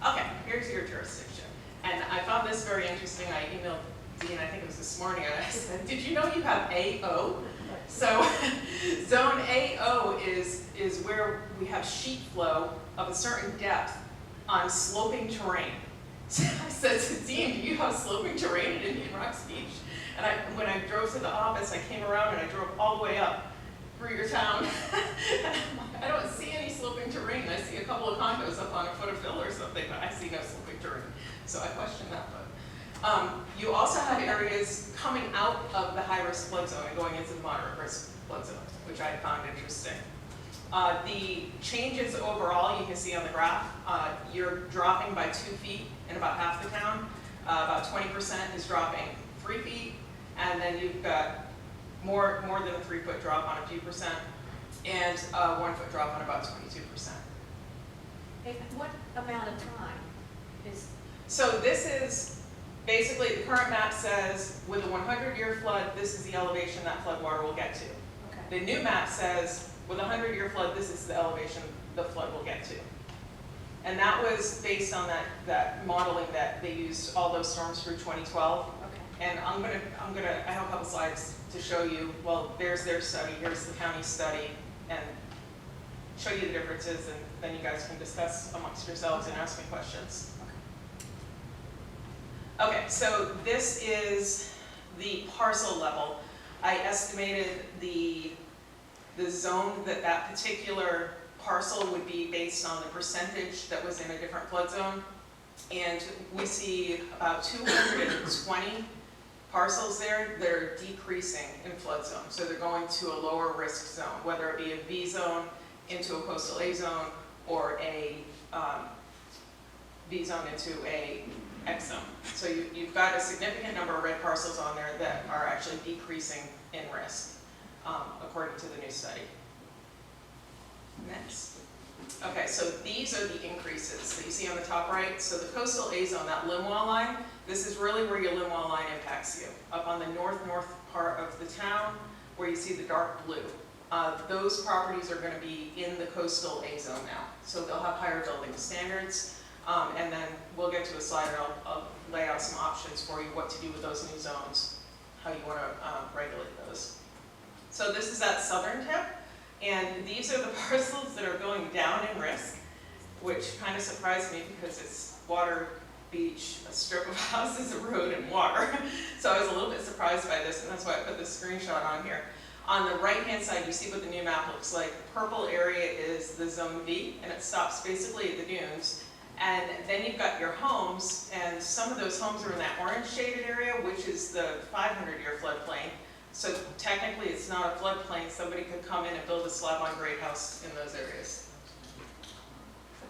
S16: Okay, here's your jurisdiction. And I found this very interesting. I emailed Dean, I think it was this morning, and I said, did you know you have AO? So zone AO is where we have sheet flow of a certain depth on sloping terrain. So I said to Dean, do you have sloping terrain in Indian Rocks Beach? And when I drove to the office, I came around and I drove all the way up through your town. I don't see any sloping terrain. I see a couple of condos up on a foot of fill or something, but I see no sloping terrain. So I question that. But you also have areas coming out of the high-risk flood zone and going into the moderate-risk flood zone, which I found interesting. The changes overall, you can see on the graph, you're dropping by 2 feet in about half the town. About 20% is dropping 3 feet, and then you've got more than a 3 foot drop on a few percent, and a 1 foot drop on about 22%.
S3: Hey, what amount of time is?
S16: So this is basically, the current map says with a 100-year flood, this is the elevation that flood water will get to.
S3: Okay.
S16: The new map says with a 100-year flood, this is the elevation the flood will get to. And that was based on that modeling that they used all those storms through 2012.
S3: Okay.
S16: And I have a couple slides to show you, well, there's their study, here's the county study, and show you the differences, and then you guys can discuss amongst yourselves and ask me questions. Okay, so this is the parcel level. I estimated the zone that particular parcel would be based on the percentage that was in a different flood zone. And we see about 220 parcels there that are decreasing in flood zone. So they're going to a lower risk zone, whether it be a V zone into a coastal A zone, or a V zone into a X zone. So you've got a significant number of red parcels on there that are actually decreasing in risk, according to the new study. Next. Okay, so these are the increases that you see on the top right. So the coastal A zone, that limb wall line, this is really where your limb wall line impacts you. Up on the north part of the town, where you see the dark blue. Those properties are going to be in the coastal A zone now. So they'll have higher building standards. And then we'll get to a slide and I'll lay out some options for you what to do with those new zones, how you want to regulate those. So this is that southern tip. And these are the parcels that are going down in risk, which kind of surprised me because it's water, beach, a strip of houses, a road, and water. So I was a little bit surprised by this, and that's why I put this screenshot on here. On the right-hand side, you see what the new map looks like. The purple area is the zone V, and it stops basically at the dunes. And then you've got your homes, and some of those homes are in that orange shaded area, which is the 500-year floodplain. So technically, it's not a floodplain. Somebody could come in and build a slab-on-grade house in those areas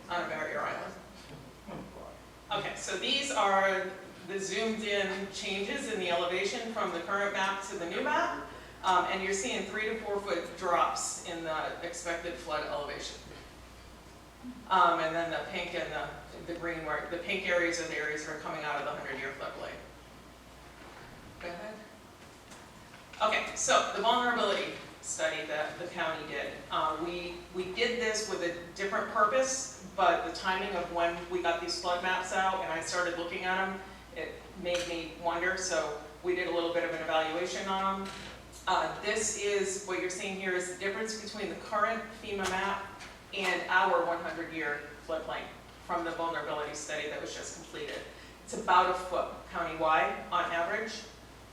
S16: on a barrier island. Okay, so these are the zoomed-in changes in the elevation from the current map to the new map. And you're seeing 3 to 4 foot drops in the expected flood elevation. And then the pink and the green, where the pink areas are the areas that are coming out of the 100-year floodplain. Go ahead. Okay, so the vulnerability study that the county did. We did this with a different purpose, but the timing of when we got these flood maps out and I started looking at them, it made me wonder, so we did a little bit of an evaluation on them. This is, what you're seeing here is the difference between the current FEMA map and our 100-year floodplain from the vulnerability study that was just completed. It's about a foot countywide on average.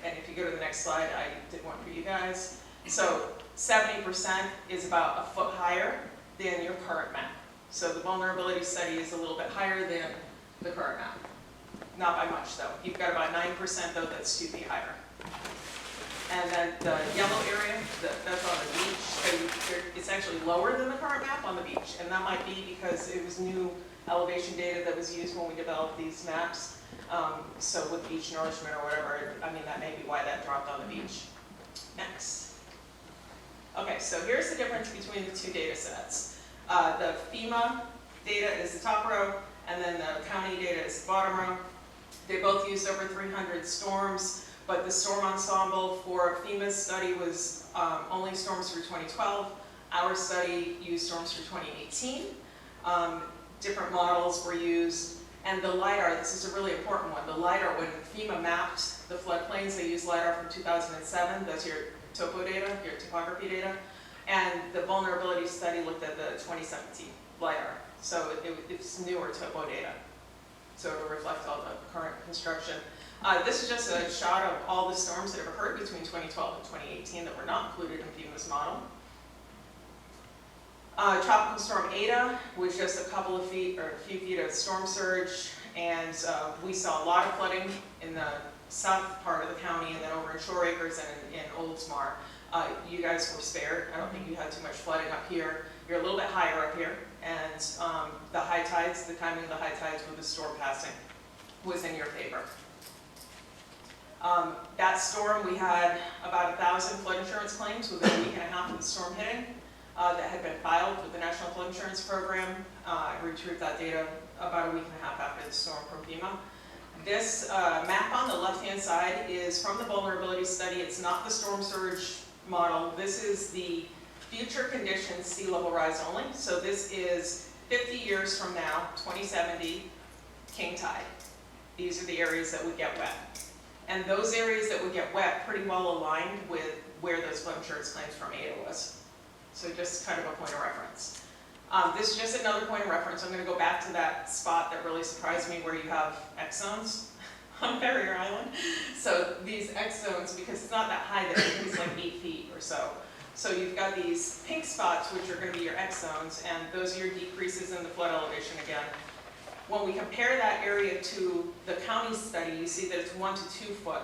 S16: And if you go to the next slide, I did one for you guys. So 70% is about a foot higher than your current map. So the vulnerability study is a little bit higher than the current map. Not by much though. You've got about 9% though that's 2 feet higher. And then the yellow area, that's on the beach, so it's actually lower than the current map on the beach. And that might be because it was new elevation data that was used when we developed these maps. So with beach nourishment or whatever, I mean, that may be why that dropped on the beach. Next. Okay, so here's the difference between the two data sets. The FEMA data is the top row, and then the county data is the bottom row. They both used over 300 storms. But the storm ensemble for FEMA's study was only storms through 2012. Our study used storms through 2018. Different models were used. And the LIDAR, this is a really important one. The LIDAR, when FEMA mapped the floodplains, they used LIDAR from 2007. That's your topo data, your topography data. And the vulnerability study looked at the 2017 LIDAR. So it's newer topo data. So it'll reflect all the current construction. This is just a shot of all the storms that have occurred between 2012 and 2018 that were not included in FEMA's model. Tropical Storm Eta was just a couple of feet or a few feet of storm surge, and we saw a lot of flooding in the south part of the county and then over in Shore Acres and in Oldsmar. You guys were spared. I don't think you had too much flooding up here. You're a little bit higher up here, and the high tides, the timing of the high tides with the storm passing was in your favor. That storm, we had about 1,000 flood insurance claims within a week and a half of the storm hitting that had been filed with the National Flood Insurance Program. I retrieved that data about a week and a half after the storm from FEMA. This map on the left-hand side is from the vulnerability study. It's not the storm surge model. This is the future conditions sea level rise only. So this is 50 years from now, 2070, king tide. These are the areas that would get wet. And those areas that would get wet pretty well aligned with where those flood insurance claims from ADA was. So just kind of a point of reference. This is just another point of reference. I'm going to go back to that spot that really surprised me where you have X zones on Barrier Island. So these X zones, because it's not that high there, it's like 8 feet or so. So you've got these pink spots, which are going to be your X zones, and those are your decreases in the flood elevation again. When we compare that area to the county study, you see that it's 1 to 2 foot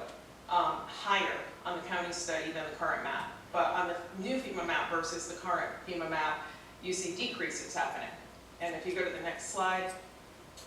S16: higher on the county study than the current map. But on the new FEMA map versus the current FEMA map, you see decreases happening. And if you go to the next slide.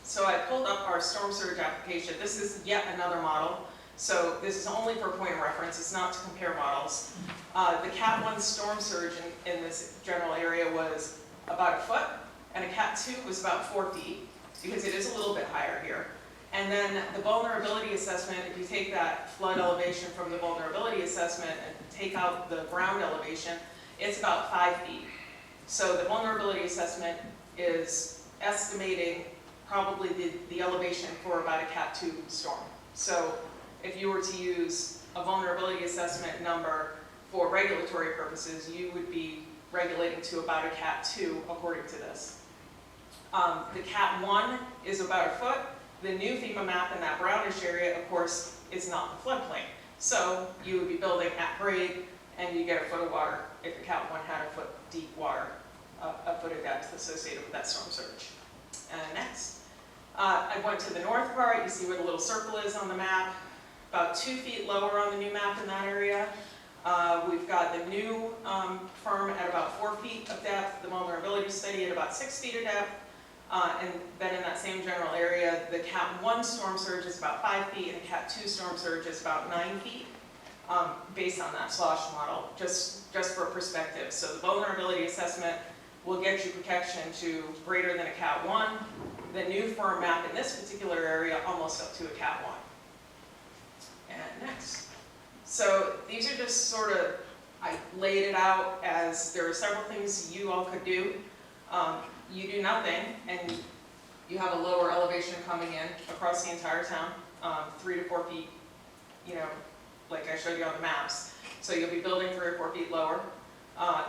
S16: So I pulled up our storm surge application. This is yet another model. So this is only for point of reference. It's not to compare models. The Cat 1 storm surge in this general area was about 1 foot, and a Cat 2 was about 4 feet, because it is a little bit higher here. And then the vulnerability assessment, if you take that flood elevation from the vulnerability assessment and take out the ground elevation, it's about 5 feet. So the vulnerability assessment is estimating probably the elevation for about a Cat 2 storm. So if you were to use a vulnerability assessment number for regulatory purposes, you would be regulating to about a Cat 2 according to this. The Cat 1 is about 1 foot. The new FEMA map in that brownish area, of course, is not the floodplain. So you would be building at grade, and you get 1 foot of water if the Cat 1 had 1 foot deep water, 1 foot of depth associated with that storm surge. And next. I went to the north part. You see where the little circle is on the map. About 2 feet lower on the new map in that area. We've got the new firm at about 4 feet of depth, the vulnerability study at about 6 feet of depth. And then in that same general area, the Cat 1 storm surge is about 5 feet, and the Cat 2 storm surge is about 9 feet, based on that slosh model, just for perspective. So the vulnerability assessment will get you protection to greater than a Cat 1. The new firm map in this particular area, almost up to a Cat 1. And next. So these are just sort of, I laid it out as there are several things you all could do. You do nothing, and you have a lower elevation coming in across the entire town, 3 to 4 feet, you know, like I showed you on the maps. So you'll be building 3 or 4 feet lower.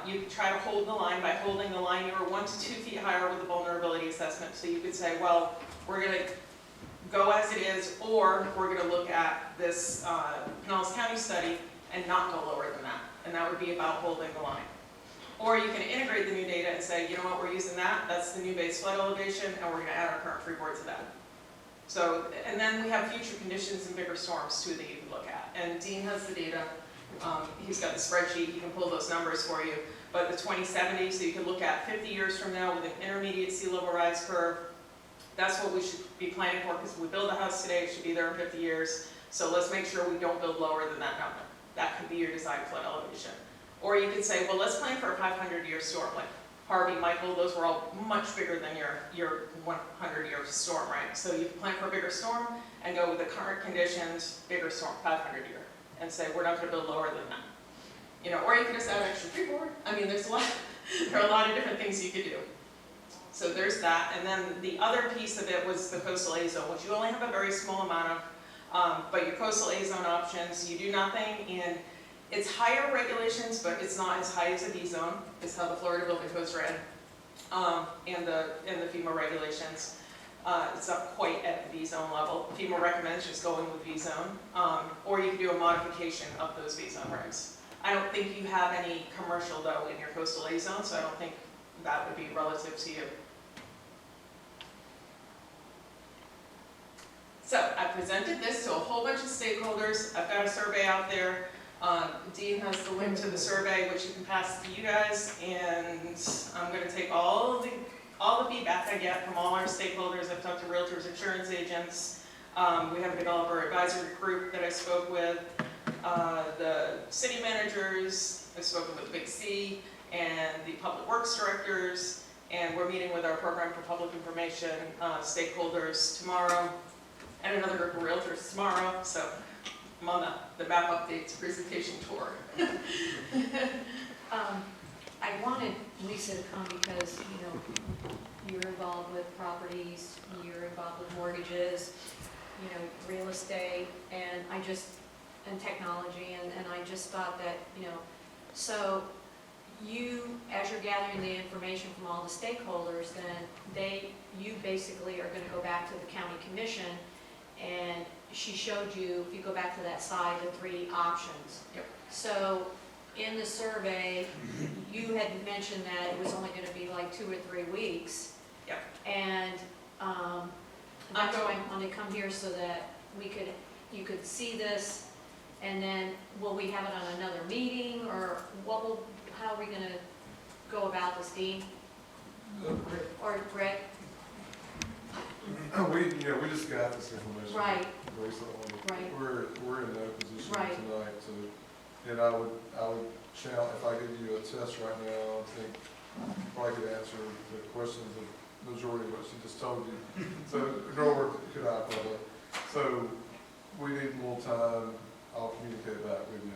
S16: You could try to hold the line. By holding the line, you are 1 to 2 feet higher with the vulnerability assessment. So you could say, well, we're going to go as it is, or we're going to look at this Pinellas County study and not go lower than that. And that would be about holding the line. Or you can integrate the new data and say, you know what, we're using that, that's the new base flood elevation, and we're going to add our current freeboard to that. So, and then we have future conditions and bigger storms too that you can look at. And Dean has the data. He's got the spreadsheet, he can pull those numbers for you. But the 2070, so you can look at 50 years from now with an intermediate sea level rise curve. That's what we should be planning for, because if we build a house today, it should be there in 50 years. So let's make sure we don't build lower than that number. That could be your design flood elevation. Or you could say, well, let's plan for a 500-year storm, like Harvey, Michael, those were all much bigger than your 100-year storm, right? So you can plan for a bigger storm and go with the current conditions, bigger storm, 500-year, and say, we're not going to build lower than that. You know, or you could just add extra freeboard. I mean, there are a lot of different things you could do. So there's that, and then the other piece of it was the coastal A zone, which you only have a very small amount of, but your coastal A zone options, you do nothing, and it's higher regulations, but it's not as high as a B zone, is how the Florida Building Code's read, and the FEMA regulations. It's not quite at the B zone level. FEMA recommends just going with B zone, or you can do a modification of those B zone regs. I don't think you have any commercial though in your coastal A zone, so I don't think that would be relative to you. So I presented this to a whole bunch of stakeholders. I've got a survey out there. Dean has the link to the survey, which you can pass to you guys, and I'm going to take all the feedback I get from all our stakeholders. I've talked to realtors, insurance agents. We have a developer advisory group that I spoke with, the city managers. I've spoken with the Big C and the public works directors, and we're meeting with our program for public information stakeholders tomorrow, and another group of realtors tomorrow. So I'm on the map updates presentation tour.
S1: I wanted Lisa to come because, you know, you're involved with properties, you're involved with mortgages, you know, real estate, and I just and technology, and I just thought that, you know, so you, as you're gathering the information from all the stakeholders, then you basically are gonna go back to the county commission, and she showed you, if you go back to that slide, the 3 options.
S16: Yep.
S1: So in the survey, you had mentioned that it was only gonna be like 2 or 3 weeks.
S16: Yep.
S1: And that's why I wanted to come here so that you could see this, and then will we have it on another meeting, or how are we gonna go about this, Dean? Or Rick?
S7: We just got this information.
S1: Right.
S7: Recently.
S1: Right.
S7: We're in no position
S1: Right.
S7: tonight to, and I would challenge, if I give you a test right now, I think you probably could answer the questions of majority of what she just told you. So, Grover, could I probably? So, we need a little time, I'll communicate back with you.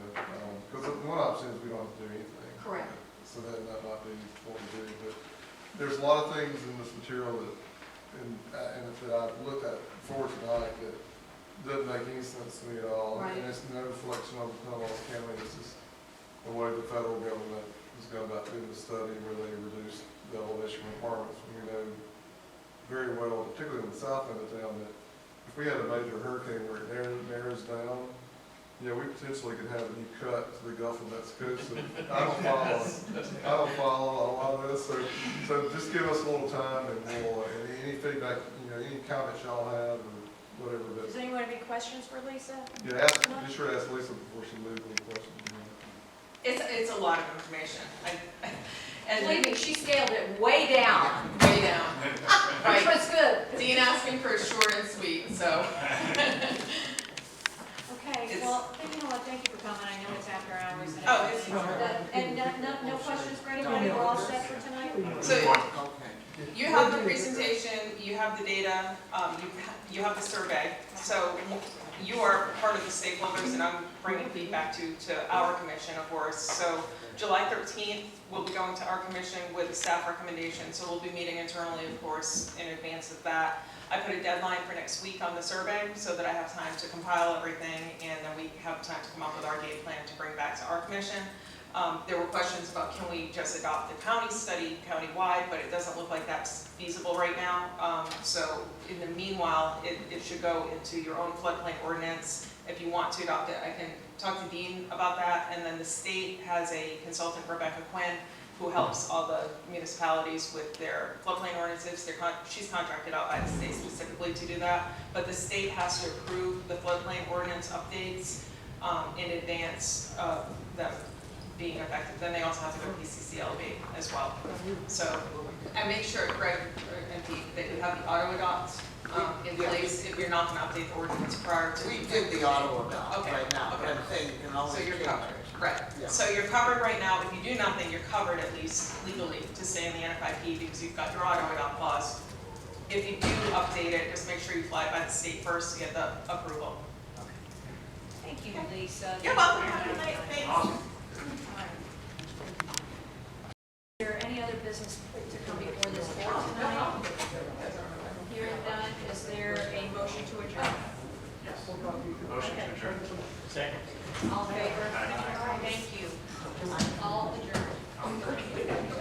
S7: Because one option is we don't have to do anything.
S1: Correct.
S7: So that might be what we do, but there's a lot of things in this material that I've looked at before tonight that doesn't make any sense to me at all.
S1: Right.
S7: And it's no reflection on Pinellas County, this is the way the federal government is going about doing the study where they reduce the elevation requirements. We know very well, particularly in the south end of town, that if we had a major hurricane where it narrows down, we potentially could have a new cut to the Gulf of Mexico. So I don't follow a lot of this. So just give us a little time, and we'll any feedback, any comments y'all have or whatever.
S1: Does anyone have any questions for Lisa?
S7: Be sure to ask Lisa before she leaves any questions.
S16: It's a lot of information. And
S1: Believe me, she scaled it way down,
S16: way down.
S1: which
S16: Right.
S1: was good.
S16: Dean asked me for short and sweet, so.
S1: Okay, well, you know what, thank you for coming, I know it's after hours.
S16: And
S1: And no questions for anybody, we're all set for tonight?
S16: So you have the presentation, you have the data, you have the survey. So you are part of the stakeholders, and I'm bringing feedback to our commission, of course. So July 13th, we'll be going to our commission with a staff recommendation. So we'll be meeting internally, of course, in advance of that. I put a deadline for next week on the survey so that I have time to compile everything, and then we have time to come up with our game plan to bring back to our commission. There were questions about, can we just adopt the county study countywide, but it doesn't look like that's feasible right now. So in the meanwhile, it should go into your own floodplain ordinance. If you want to adopt it, I can talk to Dean about that. And then the state has a consultant, Rebecca Quinn, who helps all the municipalities with their floodplain ordinances. She's contracted out by the state specifically to do that. But the state has to approve the floodplain ordinance updates in advance of them being effective. Then they also have to go to PCCLB as well. So, and make sure, Greg and Pete, that you have the auto adopt in place if you're not going to update the ordinance prior to.
S17: We did the auto adopt
S16: Okay.
S17: right now, but I'm saying you can always
S16: So you're
S17: change
S16: covered,
S17: it.
S16: right.
S17: Yeah.
S16: So you're covered right now. If you do nothing, you're covered at least legally to stay in the NFIP because you've got your auto adopt clause. If you do update it, just make sure you fly by the state first to get the approval.
S1: Thank you, Lisa.
S16: You're welcome. Have a good night. Thanks.
S1: Awesome. Is there any other business to come before this board tonight? Hearing none, is there a motion to adjourn?
S11: Motion to adjourn.
S9: Second.
S1: All in favor? Thank you.